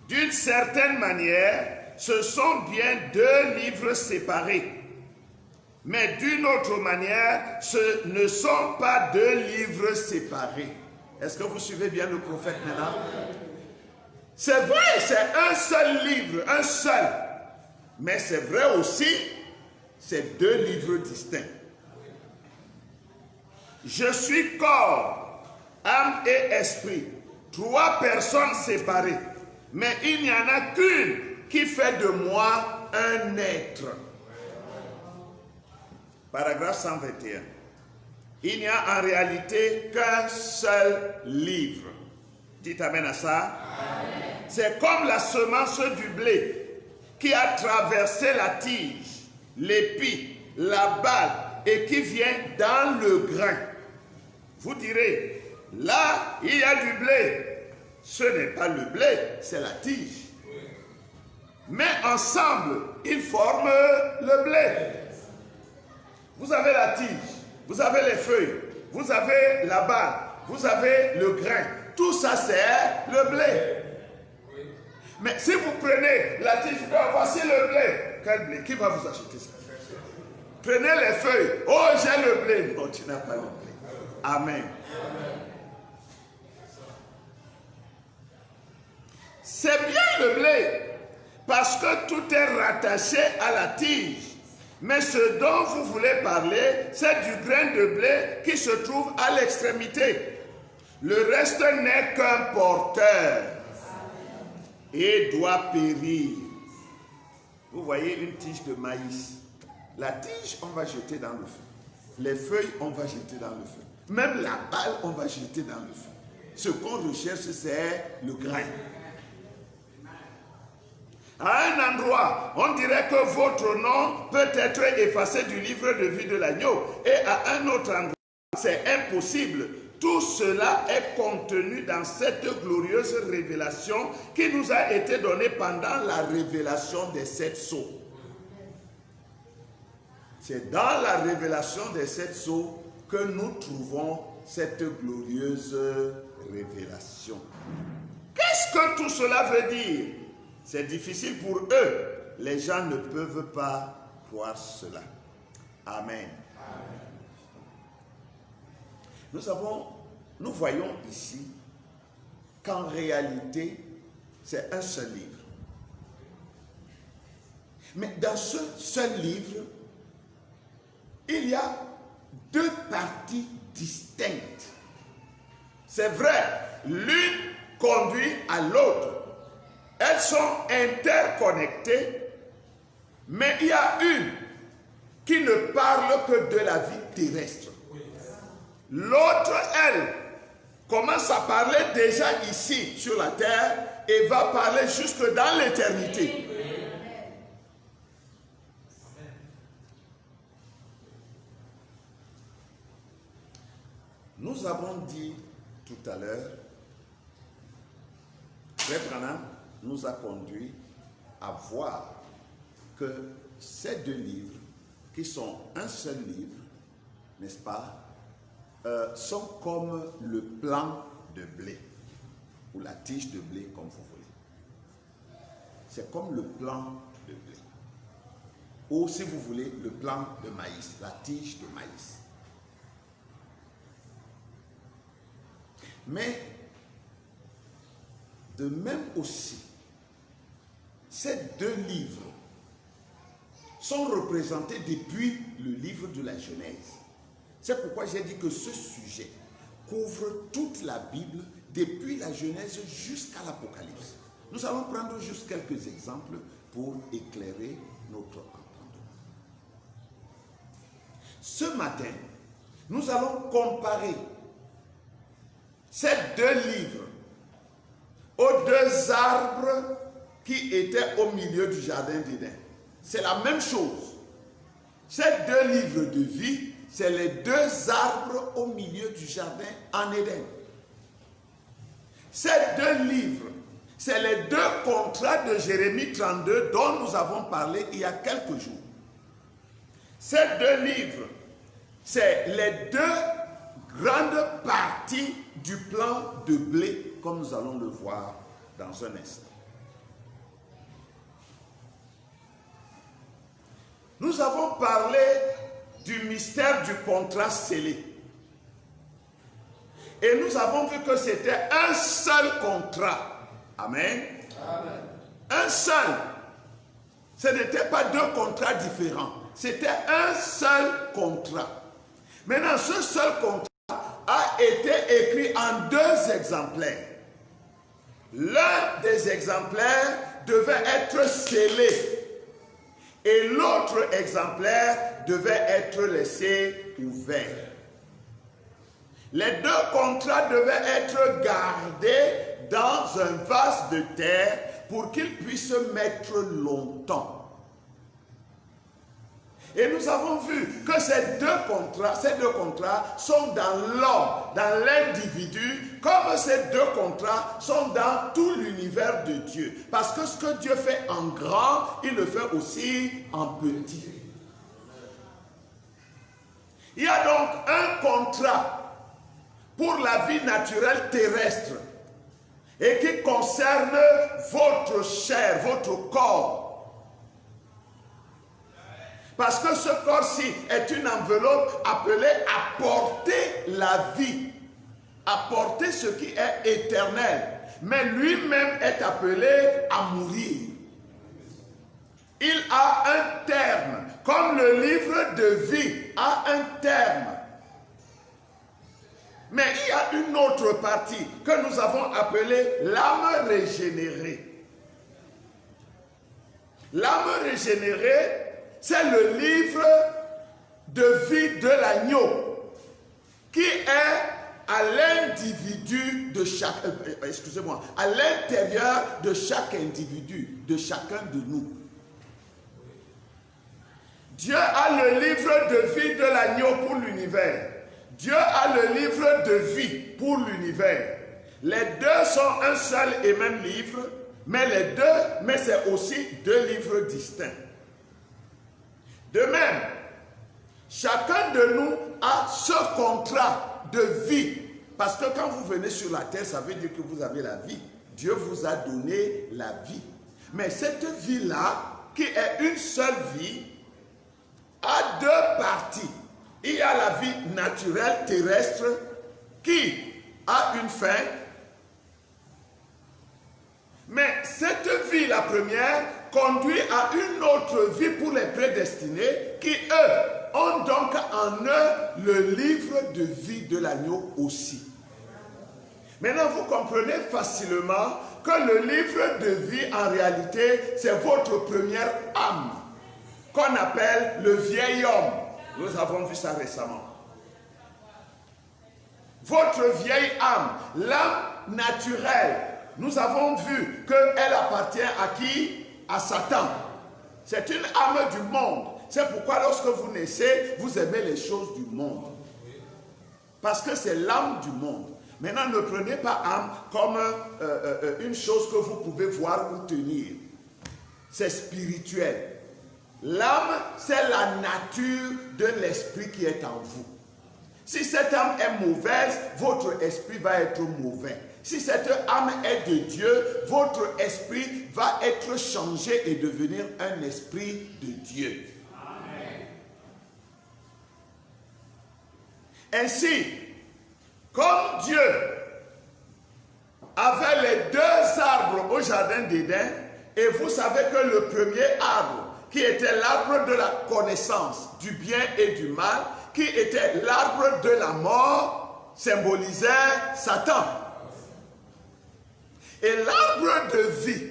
D'une certaine manière, ce sont bien deux livres séparés. Mais d'une autre manière, ce ne sont pas deux livres séparés. Est-ce que vous suivez bien le prophète maintenant? C'est vrai, c'est un seul livre, un seul. Mais c'est vrai aussi, c'est deux livres distincts. Je suis corps, âme et esprit, trois personnes séparées. Mais il n'y en a qu'une qui fait de moi un être. Paragraphe 121. Il n'y a en réalité qu'un seul livre. Dites amen à ça. C'est comme la semence du blé qui a traversé la tige, l'épi, la balle et qui vient dans le grain. Vous direz, là, il y a du blé. Ce n'est pas le blé, c'est la tige. Mais ensemble, ils forment le blé. Vous avez la tige, vous avez les feuilles, vous avez la balle, vous avez le grain. Tout ça, c'est le blé. Mais si vous prenez la tige, voici le blé. Quel blé? Qui va vous acheter ça? Prenez les feuilles. Oh, j'ai le blé. Non, tu n'as pas le blé. Amen. C'est bien le blé, parce que tout est rattaché à la tige. Mais ce dont vous voulez parler, c'est du grain de blé qui se trouve à l'extrémité. Le reste n'est qu'un porteur et doit périr. Vous voyez une tige de maïs. La tige, on va jeter dans le feu. Les feuilles, on va jeter dans le feu. Même la balle, on va jeter dans le feu. Ce qu'on recherche, c'est le grain. À un endroit, on dirait que votre nom peut être effacé du livre de vie de l'agneau. Et à un autre endroit, c'est impossible. Tout cela est contenu dans cette glorieuse révélation qui nous a été donnée pendant la révélation des 7 sceaux. C'est dans la révélation des 7 sceaux que nous trouvons cette glorieuse révélation. Qu'est-ce que tout cela veut dire? C'est difficile pour eux. Les gens ne peuvent pas croire cela. Amen. Nous voyons ici qu'en réalité, c'est un seul livre. Mais dans ce seul livre, il y a deux parties distinctes. C'est vrai, l'une conduit à l'autre. Elles sont interconnectées, mais il y a une qui ne parle que de la vie terrestre. L'autre, elle, commence à parler déjà ici sur la terre et va parler jusque dans l'éternité. Nous avons dit tout à l'heure, Frère Branham nous a conduit à voir que ces deux livres, qui sont un seul livre, n'est-ce pas, sont comme le plant de blé, ou la tige de blé, comme vous voulez. C'est comme le plant de blé. Ou si vous voulez, le plant de maïs, la tige de maïs. Mais, de même aussi, ces deux livres sont représentés depuis le livre de la Genèse. C'est pourquoi j'ai dit que ce sujet couvre toute la Bible, depuis la Genèse jusqu'à l'Apocalypse. Nous allons prendre juste quelques exemples pour éclairer notre entendement. Ce matin, nous allons comparer ces deux livres aux deux arbres qui étaient au milieu du jardin d'Éden. C'est la même chose. Ces deux livres de vie, c'est les deux arbres au milieu du jardin en Éden. Ces deux livres, c'est les deux contrats de Jérémie 32 dont nous avons parlé il y a quelques jours. Ces deux livres, c'est les deux grandes parties du plan de blé, comme nous allons le voir dans un instant. Nous avons parlé du mystère du contrat scellé. Et nous avons vu que c'était un seul contrat. Amen. Amen. Un seul. Ce n'était pas deux contrats différents. C'était un seul contrat. Maintenant, ce seul contrat a été écrit en deux exemplaires. L'un des exemplaires devait être scellé et l'autre exemplaire devait être laissé ouvert. Les deux contrats devaient être gardés dans un vase de terre pour qu'ils puissent mettre longtemps. Et nous avons vu que ces deux contrats sont dans l'homme, dans l'individu, comme ces deux contrats sont dans tout l'univers de Dieu. Parce que ce que Dieu fait en grand, il le fait aussi en petit. Il y a donc un contrat pour la vie naturelle terrestre et qui concerne votre chair, votre corps. Parce que ce corps-ci est une enveloppe appelée à porter la vie, à porter ce qui est éternel. Mais lui-même est appelé à mourir. Il a un terme, comme le livre de vie a un terme. Mais il y a une autre partie que nous avons appelée l'âme régénérée. L'âme régénérée, c'est le livre de vie de l'agneau qui est à l'individu de chaque, à l'intérieur de chaque individu, de chacun de nous. Dieu a le livre de vie de l'agneau pour l'univers. Dieu a le livre de vie pour l'univers. Les deux sont un seul et même livre, mais c'est aussi deux livres distincts. De même, chacun de nous a ce contrat de vie. Parce que quand vous venez sur la terre, ça veut dire que vous avez la vie. Dieu vous a donné la vie. Mais cette vie-là, qui est une seule vie, a deux parties. Il y a la vie naturelle terrestre qui a une fin. Mais cette vie, la première, conduit à une autre vie pour les prédestinés qui, eux, ont donc en eux le livre de vie de l'agneau aussi. Maintenant, vous comprenez facilement que le livre de vie, en réalité, c'est votre première âme, qu'on appelle le vieil homme. Nous avons vu ça récemment. Votre vieille âme, l'âme naturelle, nous avons vu qu'elle appartient à qui? À Satan. C'est une âme du monde. C'est pourquoi lorsque vous naissez, vous aimez les choses du monde. Parce que c'est l'âme du monde. Maintenant, ne prenez pas âme comme une chose que vous pouvez voir ou tenir. C'est spirituel. L'âme, c'est la nature de l'esprit qui est en vous. Si cette âme est mauvaise, votre esprit va être mauvais. Si cette âme est de Dieu, votre esprit va être changé et devenir un esprit de Dieu. Amen. Ainsi, comme Dieu avait les deux arbres au jardin d'Éden, et vous savez que le premier arbre, qui était l'arbre de la connaissance du bien et du mal, qui était l'arbre de la mort, symbolisait Satan. Et l'arbre de vie,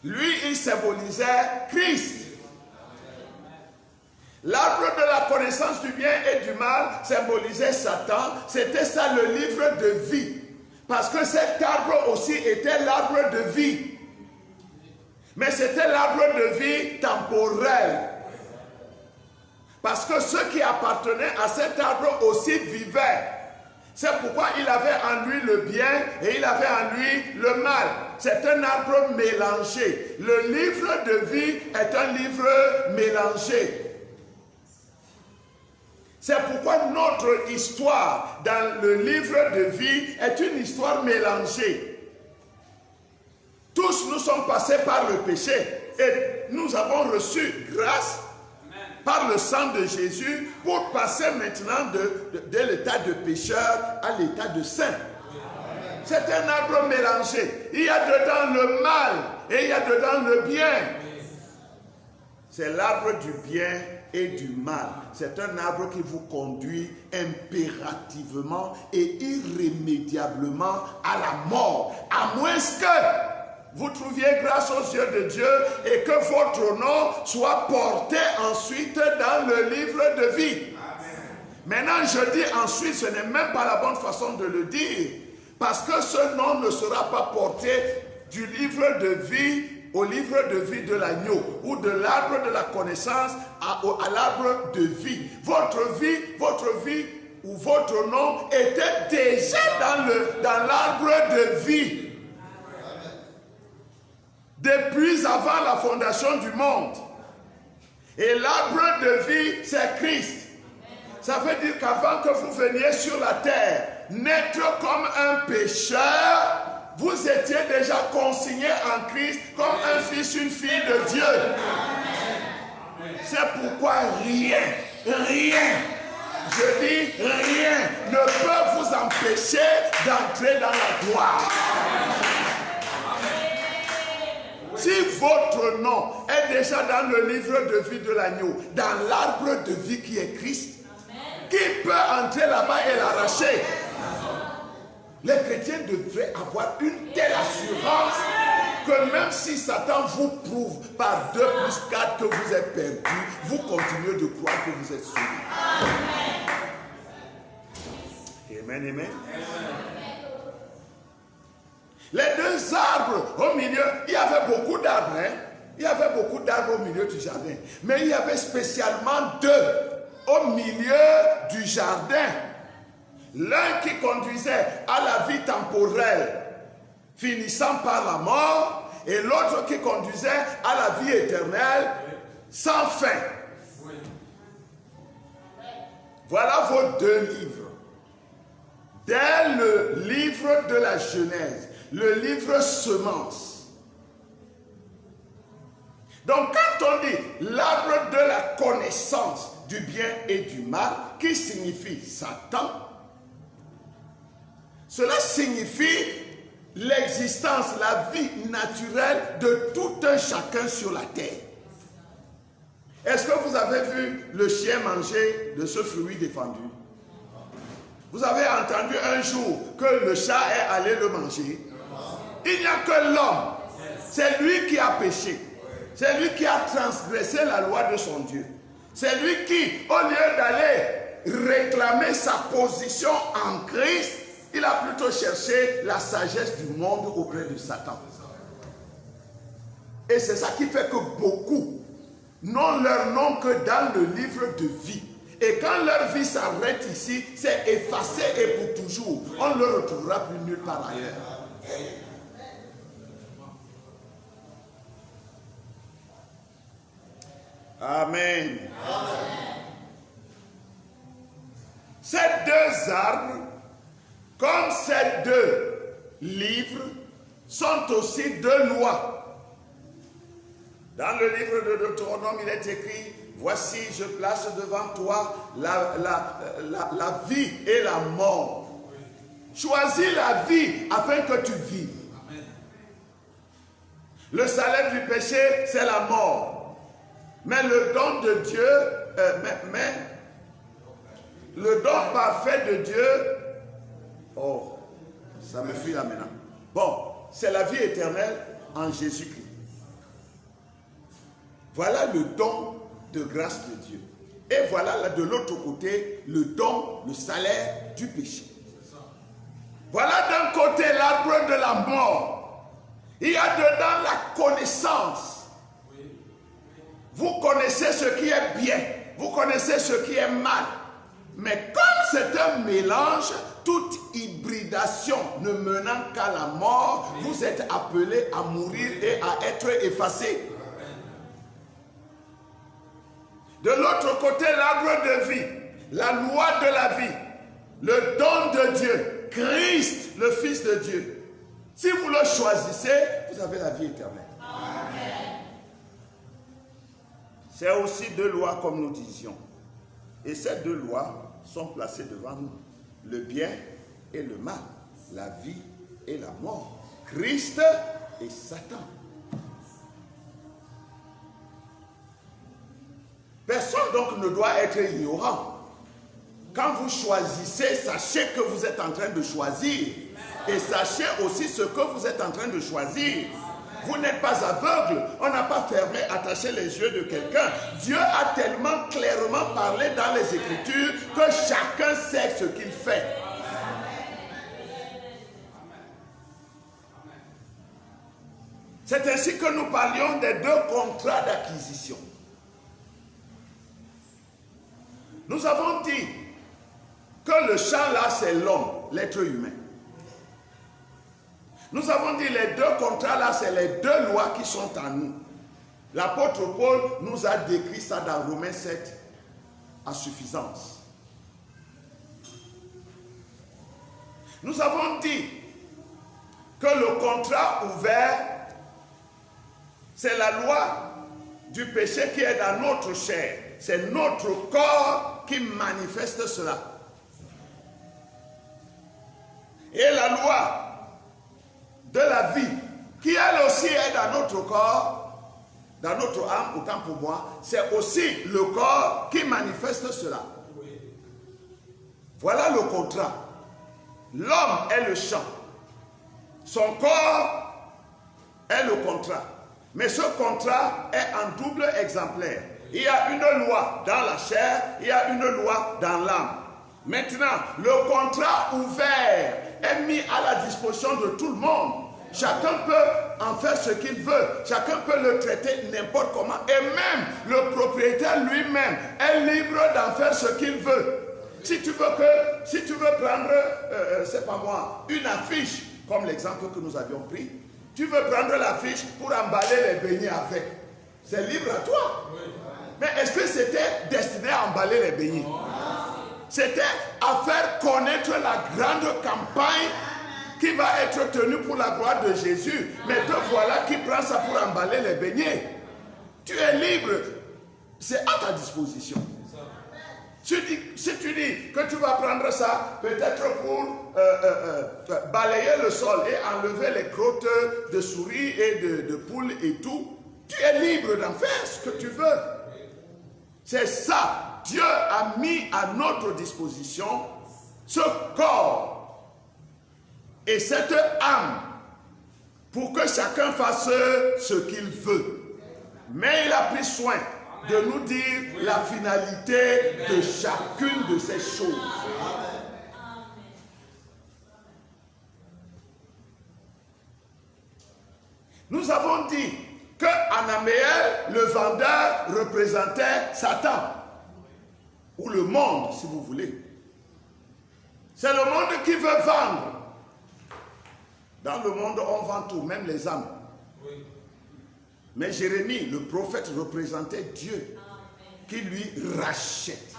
lui, il symbolisait Christ. L'arbre de la connaissance du bien et du mal symbolisait Satan. C'était ça le livre de vie. Parce que cet arbre aussi était l'arbre de vie. Mais c'était l'arbre de vie temporel. Parce que ceux qui appartenaient à cet arbre aussi vivaient. C'est pourquoi il avait en lui le bien et il avait en lui le mal. C'est un arbre mélangé. Le livre de vie est un livre mélangé. C'est pourquoi notre histoire dans le livre de vie est une histoire mélangée. Tous nous sommes passés par le péché et nous avons reçu grâce par le sang de Jésus pour passer maintenant de l'état de pécheur à l'état de saint. C'est un arbre mélangé. Il y a dedans le mal et il y a dedans le bien. C'est l'arbre du bien et du mal. C'est un arbre qui vous conduit impérativement et irrémédiablement à la mort, à moins que vous trouviez grâce aux yeux de Dieu et que votre nom soit porté ensuite dans le livre de vie. Maintenant, je dis ensuite, ce n'est même pas la bonne façon de le dire, parce que ce nom ne sera pas porté du livre de vie au livre de vie de l'agneau ou de l'arbre de la connaissance à l'arbre de vie. Votre vie ou votre nom était déjà dans l'arbre de vie. Depuis avant la fondation du monde. Et l'arbre de vie, c'est Christ. Ça veut dire qu'avant que vous veniez sur la terre, naître comme un pécheur, vous étiez déjà consigné en Christ comme un fils, une fille de Dieu. C'est pourquoi rien, je dis rien, ne peut vous empêcher d'entrer dans la gloire. Si votre nom est déjà dans le livre de vie de l'agneau, dans l'arbre de vie qui est Christ, qui peut entrer là-bas et l'arracher? Les chrétiens devraient avoir une telle assurance que même si Satan vous prouve par 2 plus 4 que vous êtes perdu, vous continuez de croire que vous êtes sauvés. Amen, amen. Les 2 arbres au milieu, il y avait beaucoup d'arbres, hein? Il y avait beaucoup d'arbres au milieu du jardin. Mais il y avait spécialement 2 au milieu du jardin. L'un qui conduisait à la vie temporelle, finissant par la mort, et l'autre qui conduisait à la vie éternelle, sans fin. Voilà vos 2 livres. Dès le livre de la Genèse, le livre semence. Donc quand on dit l'arbre de la connaissance du bien et du mal, qui signifie Satan, cela signifie l'existence, la vie naturelle de tout un chacun sur la terre. Est-ce que vous avez vu le chien manger de ce fruit défendu? Vous avez entendu un jour que le chat est allé le manger? Il n'y a que l'homme. C'est lui qui a péché. C'est lui qui a transgressé la loi de son Dieu. C'est lui qui, au lieu d'aller réclamer sa position en Christ, il a plutôt cherché la sagesse du monde auprès de Satan. Et c'est ça qui fait que beaucoup n'ont leur nom que dans le livre de vie. Et quand leur vie s'arrête ici, c'est effacé et pour toujours. On ne le retrouvera plus nulle part ailleurs. Amen. Ces 2 arbres, comme ces 2 livres, sont aussi 2 lois. Dans le livre de Deutéronome, il est écrit: voici, je place devant toi la vie et la mort. Choisis la vie afin que tu vives. Le salaire du péché, c'est la mort. Mais le don de Dieu, le don parfait de Dieu, oh, ça me fuit là maintenant. Bon, c'est la vie éternelle en Jésus-Christ. Voilà le don de grâce de Dieu. Et voilà là, de l'autre côté le don, le salaire du péché. Voilà d'un côté l'arbre de la mort. Il y a dedans la connaissance. Vous connaissez ce qui est bien. Vous connaissez ce qui est mal. Mais comme c'est un mélange, toute hybridation ne menant qu'à la mort, vous êtes appelés à mourir et à être effacés. De l'autre côté, l'arbre de vie, la loi de la vie, le don de Dieu, Christ, le Fils de Dieu. Si vous le choisissez, vous avez la vie éternelle. Amen. C'est aussi deux lois comme nous disions. Et ces deux lois sont placées devant nous. Le bien et le mal, la vie et la mort, Christ et Satan. Personne donc ne doit être ignorant. Quand vous choisissez, sachez que vous êtes en train de choisir. Et sachez aussi ce que vous êtes en train de choisir. Vous n'êtes pas aveugle. On n'a pas fermé, attaché les yeux de quelqu'un. Dieu a tellement clairement parlé dans les Écritures que chacun sait ce qu'il fait. C'est ainsi que nous parlions des deux contrats d'acquisition. Nous avons dit que le champ là, c'est l'homme, l'être humain. Nous avons dit les deux contrats là, c'est les deux lois qui sont en nous. L'apôtre Paul nous a décrit ça dans Romains 7 à suffisance. Nous avons dit que le contrat ouvert, c'est la loi du péché qui est dans notre chair. C'est notre corps qui manifeste cela. Et la loi de la vie, qui elle aussi est dans notre corps, dans notre âme, autant pour moi, c'est aussi le corps qui manifeste cela. Voilà le contrat. L'homme est le champ. Son corps est le contrat. Mais ce contrat est en double exemplaire. Il y a une loi dans la chair, il y a une loi dans l'âme. Maintenant, le contrat ouvert est mis à la disposition de tout le monde. Chacun peut en faire ce qu'il veut. Chacun peut le traiter n'importe comment. Et même le propriétaire lui-même est libre d'en faire ce qu'il veut. Si tu veux prendre, c'est pas moi, une affiche, comme l'exemple que nous avions pris, tu veux prendre l'affiche pour emballer les beignets avec. C'est libre à toi. Mais est-ce que c'était destiné à emballer les beignets? C'était à faire connaître la grande campagne qui va être tenue pour la gloire de Jésus. Mais te voilà qui prend ça pour emballer les beignets. Tu es libre. C'est à ta disposition. Si tu dis que tu vas prendre ça, peut-être pour balayer le sol et enlever les crottes de souris et de poules et tout, tu es libre d'en faire ce que tu veux. C'est ça. Dieu a mis à notre disposition ce corps et cette âme pour que chacun fasse ce qu'il veut. Mais il a pris soin de nous dire la finalité de chacune de ces choses. Nous avons dit que Anaméel, le vendeur, représentait Satan, ou le monde, si vous voulez. C'est le monde qui veut vendre. Dans le monde, on vend tout, même les âmes. Mais Jérémie, le prophète, représentait Dieu, qui lui rachète.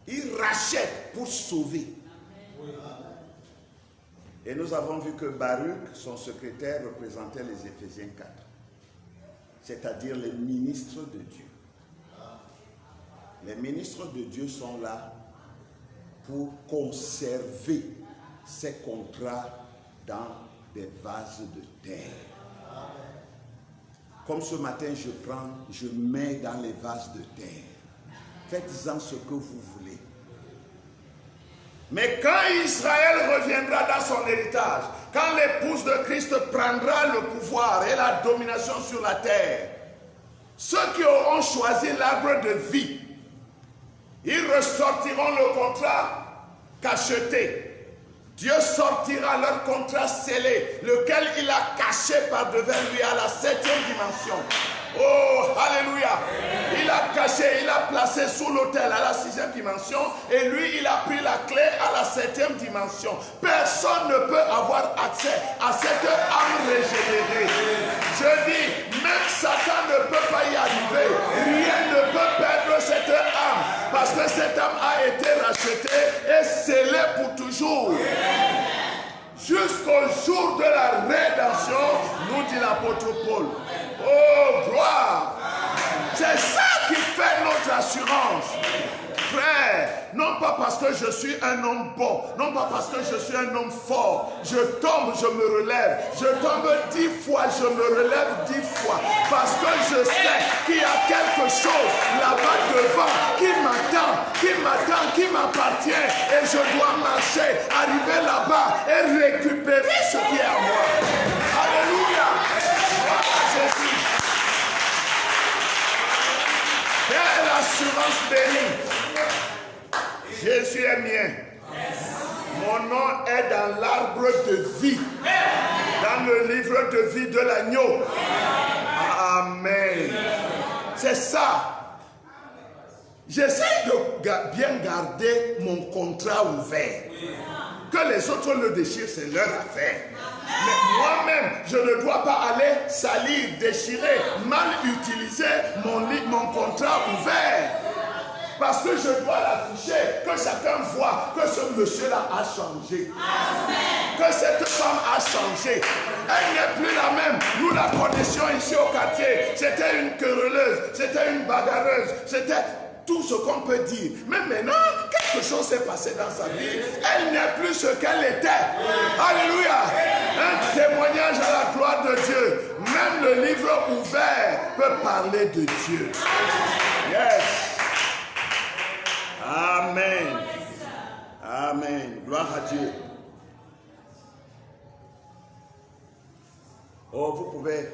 Il rachète pour sauver. Et nous avons vu que Baruch, son secrétaire, représentait les Éphésiens 4, c'est-à-dire les ministres de Dieu. Les ministres de Dieu sont là pour conserver ces contrats dans des vases de terre. Comme ce matin, je mets dans les vases de terre. Faites-en ce que vous voulez. Mais quand Israël reviendra dans son héritage, quand l'épouse de Christ prendra le pouvoir et la domination sur la terre, ceux qui auront choisi l'arbre de vie, ils ressortiront le contrat cacheté. Dieu sortira leur contrat scellé, lequel il a caché par devant lui à la 7e dimension. Oh, alléluia. Il a caché, il a placé sous l'autel à la 6e dimension et lui, il a pris la clé à la 7e dimension. Personne ne peut avoir accès à cette âme régénérée. Je dis, même Satan ne peut pas y arriver. Rien ne peut perdre cette âme parce que cette âme a été rachetée et scellée pour toujours. Jusqu'au jour de la rédemption, nous dit l'apôtre Paul. Oh, gloire! C'est ça qui fait notre assurance. Frère, non pas parce que je suis un homme bon, non pas parce que je suis un homme fort, je tombe, je me relève, je tombe 10 fois, je me relève 10 fois, parce que je sais qu'il y a quelque chose là-bas devant qui m'appartient, et je dois marcher, arriver là-bas et récupérer ce qui est à moi. Alléluia! Voilà Jésus. Quelle assurance bénie! Jésus est mien. Mon nom est dans l'arbre de vie. Dans le livre de vie de l'agneau. Amen. C'est ça. J'essaie de bien garder mon contrat ouvert. Que les autres le déchirent, c'est leur affaire. Mais moi-même, je ne dois pas aller salir, déchirer, mal utiliser mon contrat ouvert. Parce que je dois l'afficher, que chacun voit que ce monsieur-là a changé. Amen. Que cette femme a changé. Elle n'est plus la même. Nous la connaissions ici au quartier. C'était une querelleuse, c'était une bagarreuse, c'était tout ce qu'on peut dire. Mais maintenant, quelque chose s'est passé dans sa vie. Elle n'est plus ce qu'elle était. Alléluia. Un témoignage à la gloire de Dieu. Même le livre ouvert peut parler de Dieu. Yes. Amen. Amen. Gloire à Dieu. Oh, vous pouvez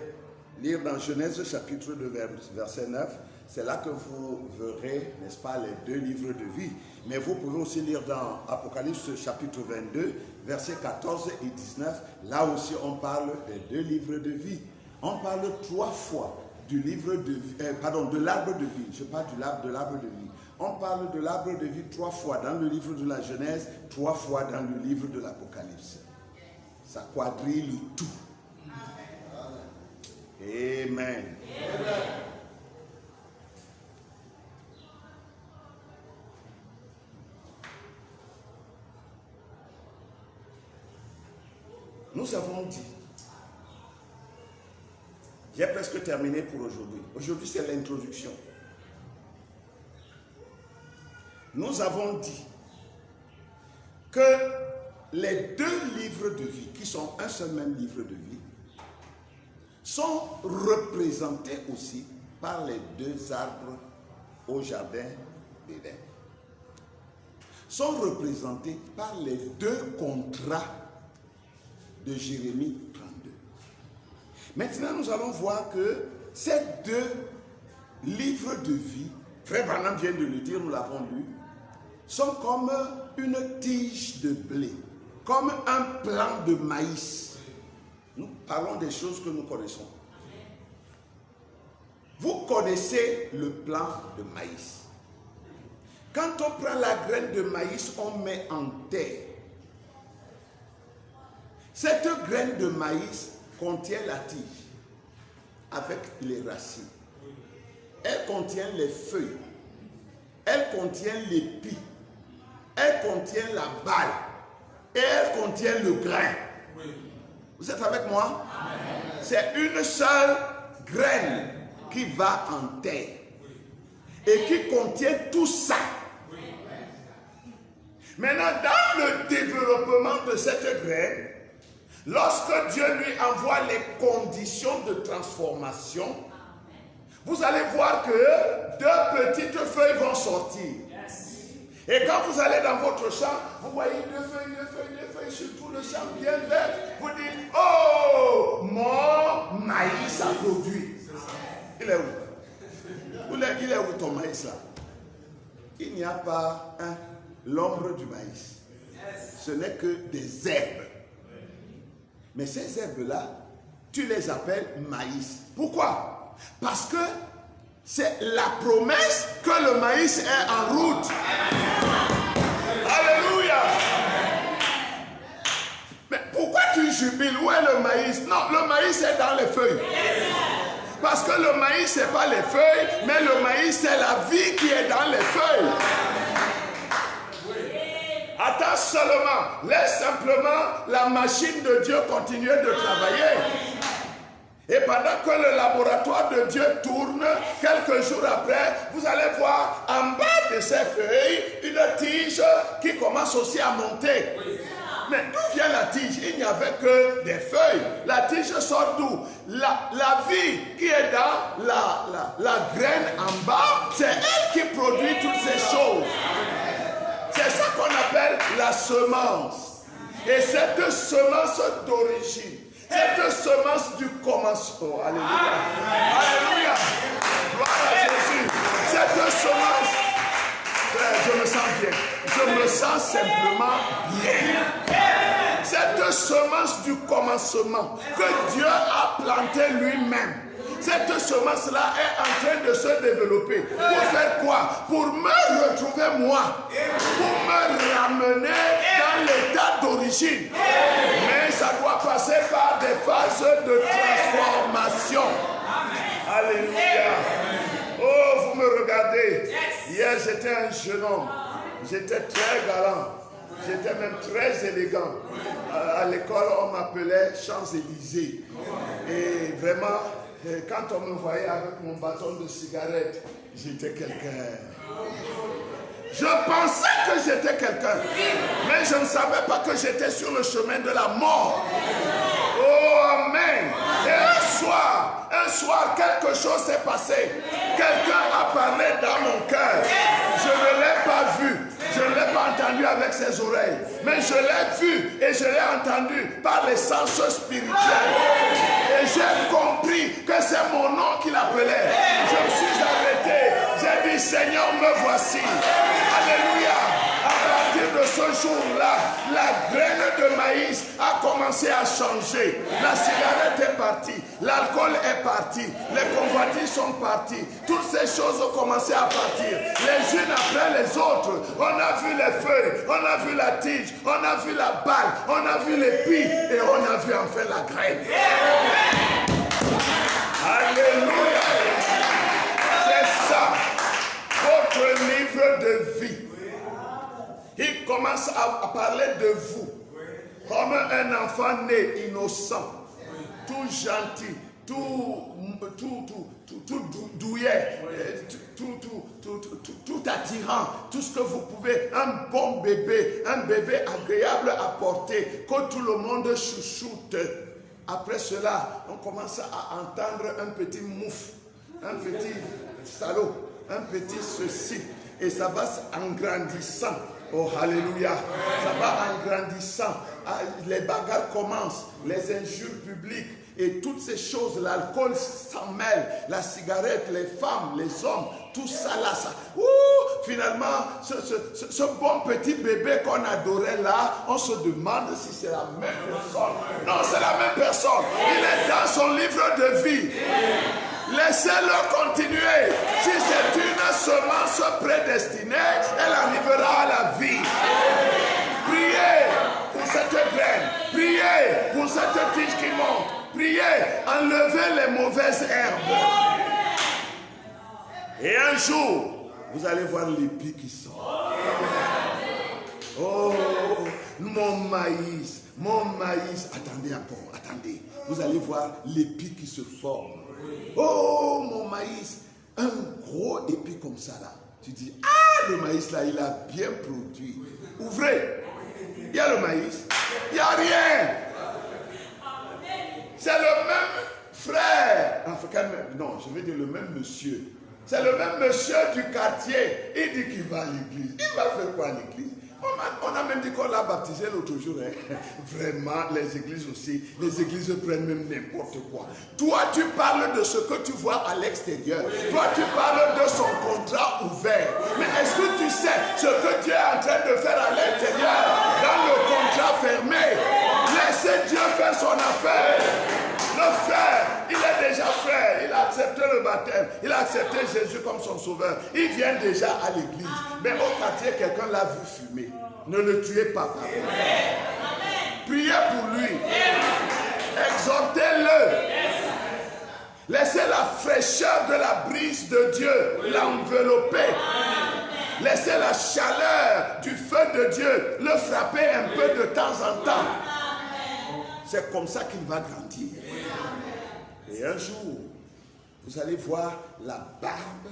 lire dans Genèse chapitre 2, verset 9. C'est là que vous verrez, n'est-ce pas, les 2 livres de vie. Mais vous pouvez aussi lire dans Apocalypse chapitre 22, versets 14 et 19. Là aussi, on parle des 2 livres de vie. On parle 3 fois du livre de vie, de l'arbre de vie. Je parle de l'arbre de vie. On parle de l'arbre de vie 3 fois dans le livre de la Genèse, 3 fois dans le livre de l'Apocalypse. Ça quadrille le tout. Amen. Nous avons dit, j'ai presque terminé pour aujourd'hui. Aujourd'hui, c'est l'introduction. Nous avons dit que les 2 livres de vie, qui sont un seul même livre de vie, sont représentés aussi par les 2 arbres au jardin d'Éden. Sont représentés par les 2 contrats de Jérémie 32. Maintenant, nous allons voir que ces 2 livres de vie, Frère Branham vient de le dire, nous l'avons lu, sont comme une tige de blé, comme un plant de maïs. Nous parlons des choses que nous connaissons. Vous connaissez le plant de maïs. Quand on prend la graine de maïs, on met en terre. Cette graine de maïs contient la tige avec les racines. Elle contient les feuilles. Elle contient l'épi. Elle contient la balle. Et elle contient le grain. Vous êtes avec moi? C'est une seule graine qui va en terre. Et qui contient tout ça. Maintenant, dans le développement de cette graine, lorsque Dieu lui envoie les conditions de transformation, vous allez voir que 2 petites feuilles vont sortir. Et quand vous allez dans votre champ, vous voyez 2 feuilles sur tout le champ bien vert. Vous dites, oh, mon maïs a produit. Il est où? Il est où ton maïs là? Il n'y a pas l'ombre du maïs. Ce n'est que des herbes. Mais ces herbes-là, tu les appelles maïs. Pourquoi? Parce que c'est la promesse que le maïs est en route. Alléluia. Mais pourquoi tu jubiles? Où est le maïs? Non, le maïs est dans les feuilles. Parce que le maïs, ce n'est pas les feuilles, mais le maïs, c'est la vie qui est dans les feuilles. Attends seulement, laisse simplement la machine de Dieu continuer de travailler. Et pendant que le laboratoire de Dieu tourne, quelques jours après, vous allez voir en bas de ces feuilles une tige qui commence aussi à monter. Mais d'où vient la tige? Il n'y avait que des feuilles. La tige sort d'où? La vie qui est dans la graine en bas, c'est elle qui produit toutes ces choses. C'est ça qu'on appelle la semence. Et cette semence d'origine, cette semence du commencement. Alléluia. Alléluia. Gloire à Jésus. Cette semence, je me sens bien. Je me sens simplement bien. Cette semence du commencement que Dieu a plantée lui-même. Cette semence-là est en train de se développer. Pour faire quoi? Pour me retrouver moi. Pour me ramener dans l'état d'origine. Mais ça doit passer par des phases de transformation. Alléluia. Oh, vous me regardez. Hier, j'étais un jeune homme. J'étais très galant. J'étais même très élégant. À l'école, on m'appelait Champs-Élysées. Et vraiment, quand on me voyait avec mon bâton de cigarette, j'étais quelqu'un. Je pensais que j'étais quelqu'un, mais je ne savais pas que j'étais sur le chemin de la mort. Oh, amen. Et un soir, quelque chose s'est passé. Quelqu'un a parlé dans mon cœur. Je ne l'ai pas vu. Je ne l'ai pas entendu avec ses oreilles. Mais je l'ai vu et je l'ai entendu par les sens spirituels. Et j'ai compris que c'est mon nom qu'il appelait. Je me suis arrêté. J'ai dit, Seigneur, me voici. Alléluia. À partir de ce jour-là, la graine de maïs a commencé à changer. La cigarette est partie, l'alcool est parti, les convoitises sont parties. Toutes ces choses ont commencé à partir, les unes après les autres. On a vu les feuilles, on a vu la tige, on a vu la balle, on a vu l'épi et on a vu enfin la graine. Alléluia. C'est ça, votre livre de vie. Il commence à parler de vous comme un enfant né innocent, tout gentil, tout douillet, tout attirant, tout ce que vous pouvez, un bon bébé, un bébé agréable à porter, que tout le monde chouchoute. Après cela, on commence à entendre un petit mouf, un petit salaud, un petit ceci, et ça va en grandissant. Oh, alléluia. Ça va en grandissant. Les bagarres commencent, les injures publiques et toutes ces choses, l'alcool s'en mêle, la cigarette, les femmes, les hommes, tout ça là, ça. Finalement, ce bon petit bébé qu'on adorait là, on se demande si c'est la même personne. Non, c'est la même personne. Il est dans son livre de vie. Laissez-le continuer. Si c'est une semence prédestinée, elle arrivera à la vie. Priez pour cette graine. Priez pour cette tige qui monte. Priez, enlevez les mauvaises herbes. Et un jour, vous allez voir l'épi qui sort. Oh, mon maïs. Attendez encore, attendez. Vous allez voir l'épi qui se forme. Oh, mon maïs, un gros épi comme ça là. Tu dis, ah, le maïs là, il a bien produit. Ouvrez. Il y a le maïs. Il n'y a rien. C'est le même frère. Enfin, non, je veux dire le même monsieur. C'est le même monsieur du quartier. Il dit qu'il va à l'église. Il va faire quoi à l'église? On a même dit qu'on l'a baptisé l'autre jour. Hein. Vraiment, les églises aussi. Les églises prennent même n'importe quoi. Toi, tu parles de ce que tu vois à l'extérieur. Toi, tu parles de son contrat ouvert. Mais est-ce que tu tu sais ce que Dieu est en train de faire à l'intérieur, dans le contrat fermé, laissez Dieu faire son affaire. Le frère, il est déjà frère, il a accepté le baptême, il a accepté Jésus comme son sauveur. Il vient déjà à l'église. Mais au quartier, quelqu'un l'a vu fumer. Ne le tuez pas. Priez pour lui. Exhortez-le. Laissez la fraîcheur de la brise de Dieu l'envelopper. Laissez la chaleur du feu de Dieu le frapper un peu de temps en temps. C'est comme ça qu'il va grandir. Et un jour, vous allez voir la barbe,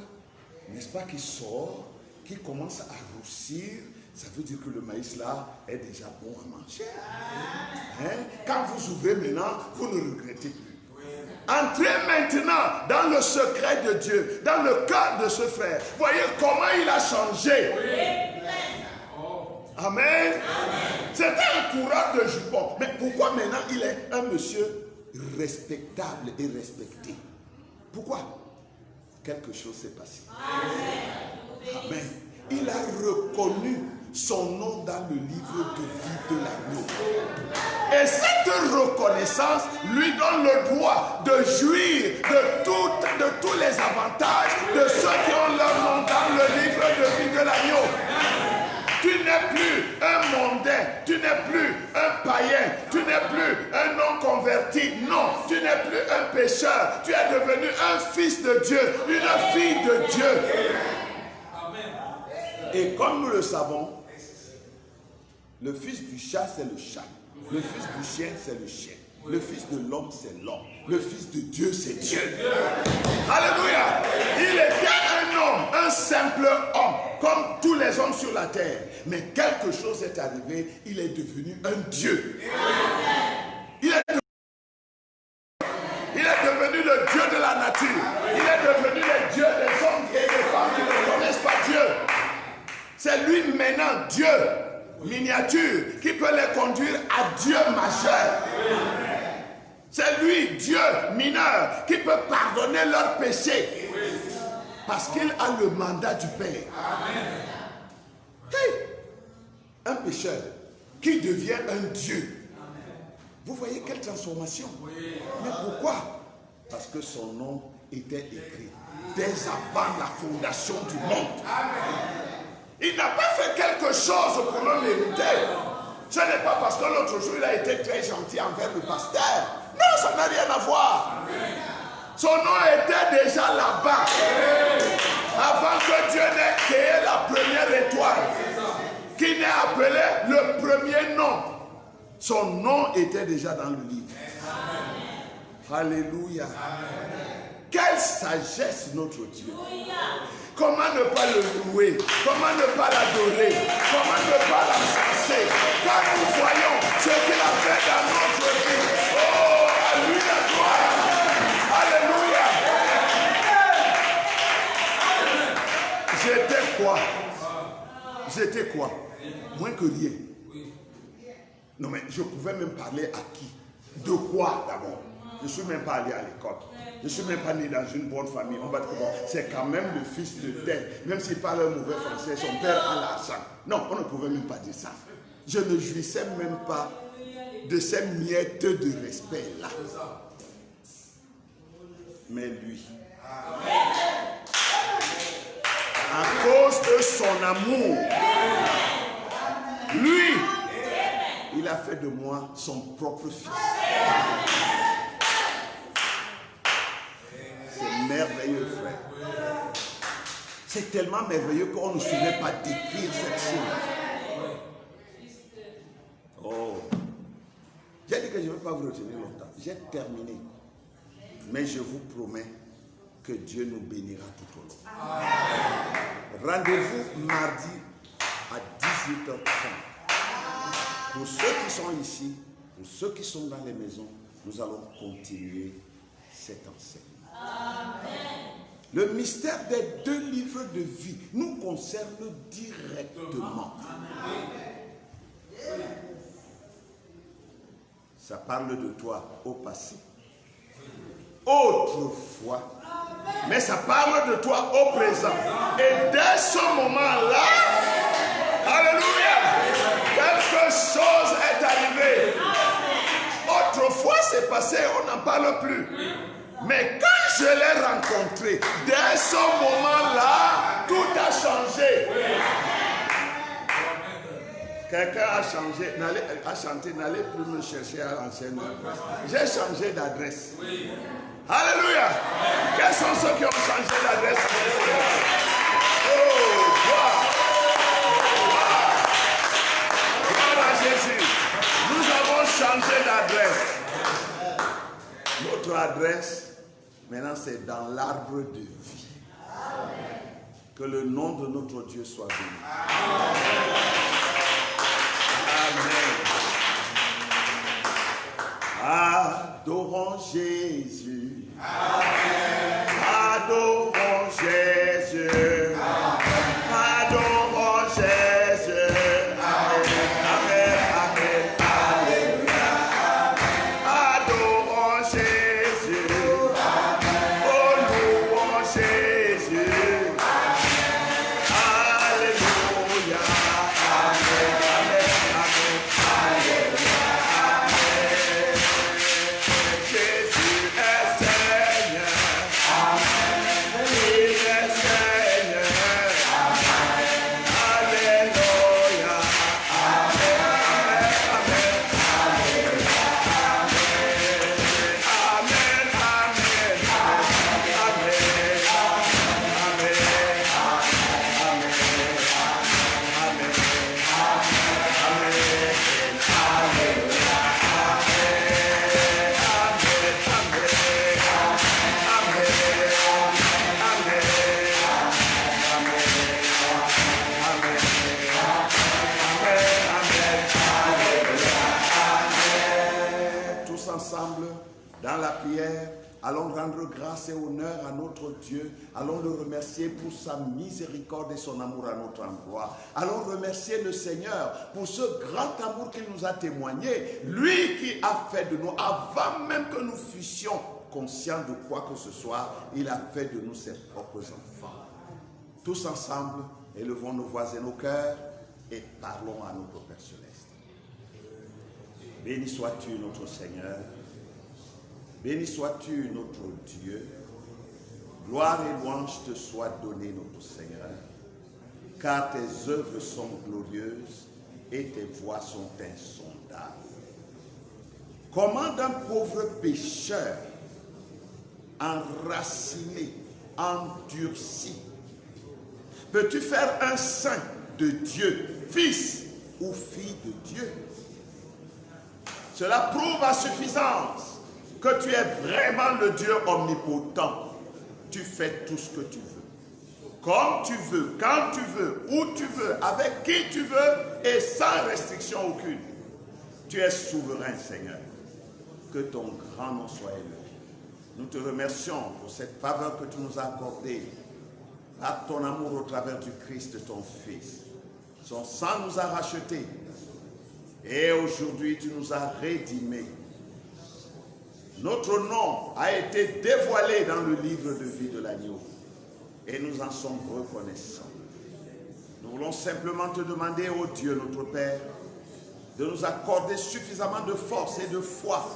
n'est-ce pas, qui sort, qui commence à roussir. Ça veut dire que le maïs là est déjà bon à manger. Hein? Quand vous ouvrez maintenant, vous ne regrettez plus. Entrez maintenant dans le secret de Dieu, dans le cœur de ce frère. Voyez comment il a changé. Amen. C'était un coureur de jupons. Mais pourquoi maintenant il est un monsieur respectable et respecté? Pourquoi? Quelque chose s'est passé. Amen. Il a reconnu son nom dans le livre de vie de l'agneau. Et cette reconnaissance lui donne le droit de jouir de tous les avantages de ceux qui ont leur nom dans le livre de vie de l'agneau. Tu n'es plus un mondain, tu n'es plus un païen, tu n'es plus un non-converti. Non, tu n'es plus un pécheur. Tu es devenu un fils de Dieu, une fille de Dieu. Et comme nous le savons, le fils du chat, c'est le chat. Le fils du chien, c'est le chien. Le fils de l'homme, c'est l'homme. Le fils de Dieu, c'est Dieu. Alléluia. Il était un homme, un simple homme, comme tous les hommes sur la terre. Mais quelque chose est arrivé, il est devenu un Dieu. Il est devenu le Dieu de la nature. Il est devenu le Dieu des hommes et des femmes qui ne connaissent pas Dieu. C'est lui maintenant, Dieu miniature, qui peut les conduire à Dieu majeur. C'est lui, Dieu mineur, qui peut pardonner leurs péchés. Parce qu'il a le mandat du Père. Hey, un pécheur qui devient un Dieu. Vous voyez quelle transformation. Mais pourquoi? Parce que son nom était écrit dès avant la fondation du monde. Il n'a pas fait quelque chose pour le mériter. Ce n'est pas parce que l'autre jour il a été très gentil envers le pasteur. Non, ça n'a rien à voir. Son nom était déjà là-bas. Avant que Dieu n'ait créé la première étoile, qui n'ait appelé le premier nom. Son nom était déjà dans le livre. Alléluia. Quelle sagesse notre Dieu. Comment ne pas le louer? Comment ne pas l'adorer? Comment ne pas l'encenser? Quand nous voyons ce qu'il a fait dans notre vie. Oh, à lui la gloire. Alléluia. J'étais quoi? J'étais quoi? Moins que rien. Non mais je pouvais même parler à qui? De quoi d'abord? Je ne suis même pas allé à l'école. Je ne suis même pas né dans une bonne famille. On va dire que bon, c'est quand même le fils de tel. Même s'il parle un mauvais français, son père a l'argent. Non, on ne pouvait même pas dire ça. Je ne jouissais même pas de ces miettes de respect là. Mais lui, à cause de son amour, lui, il a fait de moi son propre fils. C'est merveilleux, frère. C'est tellement merveilleux qu'on ne saurait pas décrire cette chose. Oh. J'ai dit que je ne vais pas vous retenir longtemps. J'ai terminé. Mais je vous promets que Dieu nous bénira tout au long. Rendez-vous mardi à 18h30. Pour ceux qui sont ici, pour ceux qui sont dans les maisons, nous allons continuer cette enseignement. Amen. Le mystère des 2 livres de vie nous concerne directement. Amen. Ça parle de toi au passé, autrefois, mais ça parle de toi au présent. Et dès ce moment-là, s'est passé, on n'en parle plus. Mais quand je l'ai rencontré, dès ce moment-là, tout a changé. Quelqu'un a changé, a chanté, n'allez plus me chercher à l'ancienne. J'ai changé d'adresse. Alléluia. Quels sont ceux qui ont changé d'adresse? Oh, gloire. Gloire à Jésus. Nous avons changé d'adresse. Notre adresse, maintenant, c'est dans l'arbre de vie. Que le nom de notre Dieu soit béni. Amen. Adorons Jésus. Amen. Adorons Jésus. Amen. Adorons Jésus. Amen. Amen. Amen. Alléluia. Adorons Jésus. Amen. Oh, louons Jésus. Alléluia. Amen. Amen. Amen. Alléluia. Jésus est Seigneur. Amen. Il est Seigneur. Amen. Alléluia. Amen. Amen. Alléluia. Amen. Amen. Tous ensemble, dans la prière, allons rendre grâce et honneur à notre Dieu. Allons le remercier pour sa miséricorde et son amour à notre endroit. Allons remercier le Seigneur pour ce grand amour qu'il nous a témoigné. Lui qui a fait de nous, avant même que nous fussions conscients de quoi que ce soit, il a fait de nous ses propres enfants. Tous ensemble, élevons nos voix et nos cœurs et parlons à notre Père Céleste. Béni sois-tu notre Seigneur. Béni sois-tu notre Dieu. Gloire et louange te soient données notre Seigneur. Car tes œuvres sont glorieuses et tes voies sont insondables. Comment d'un pauvre pécheur enraciné, endurci, peux-tu faire un saint de Dieu, fils ou fille de Dieu? Cela prouve à suffisance que tu es vraiment le Dieu omnipotent. Tu fais tout ce que tu veux, comme tu veux, quand tu veux, où tu veux, avec qui tu veux et sans restriction aucune. Tu es souverain, Seigneur. Que ton grand nom soit élevé. Nous te remercions pour cette faveur que tu nous as accordée par ton amour au travers du Christ, ton Fils. Son sang nous a rachetés. Et aujourd'hui, tu nous as rédimés. Notre nom a été dévoilé dans le livre de vie de l'agneau. Et nous en sommes reconnaissants. Nous voulons simplement te demander, ô Dieu, notre Père, de nous accorder suffisamment de force et de foi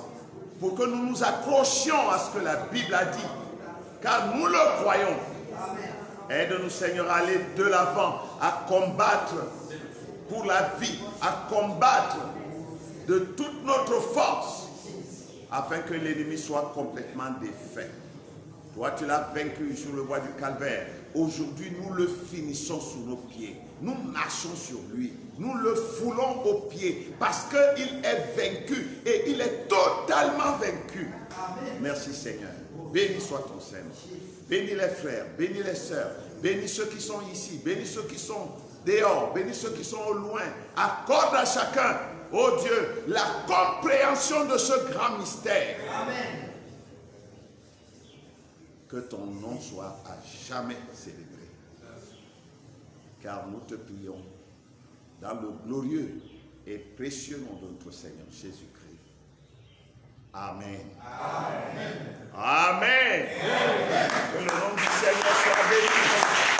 pour que nous nous accrochions à ce que la Bible a dit. Car nous le croyons. Aide-nous, Seigneur, à aller de l'avant, à combattre pour la vie, à combattre de toute notre force, afin que l'ennemi soit complètement défait. Toi, tu l'as vaincu sur le bois du Calvaire. Aujourd'hui, nous le finissons sous nos pieds. Nous marchons sur lui. Nous le foulons aux pieds parce qu'il est vaincu et il est totalement vaincu. Merci, Seigneur. Béni soit ton Seigneur. Bénis les frères, bénis les sœurs, bénis ceux qui sont ici, bénis ceux qui sont dehors, bénis ceux qui sont au loin. Accorde à chacun, ô Dieu, la compréhension de ce grand mystère. Amen. Que ton nom soit à jamais célébré. Car nous te prions dans le glorieux et précieux nom de notre Seigneur Jésus-Christ. Amen. Amen. Amen. Que le nom du Seigneur soit béni.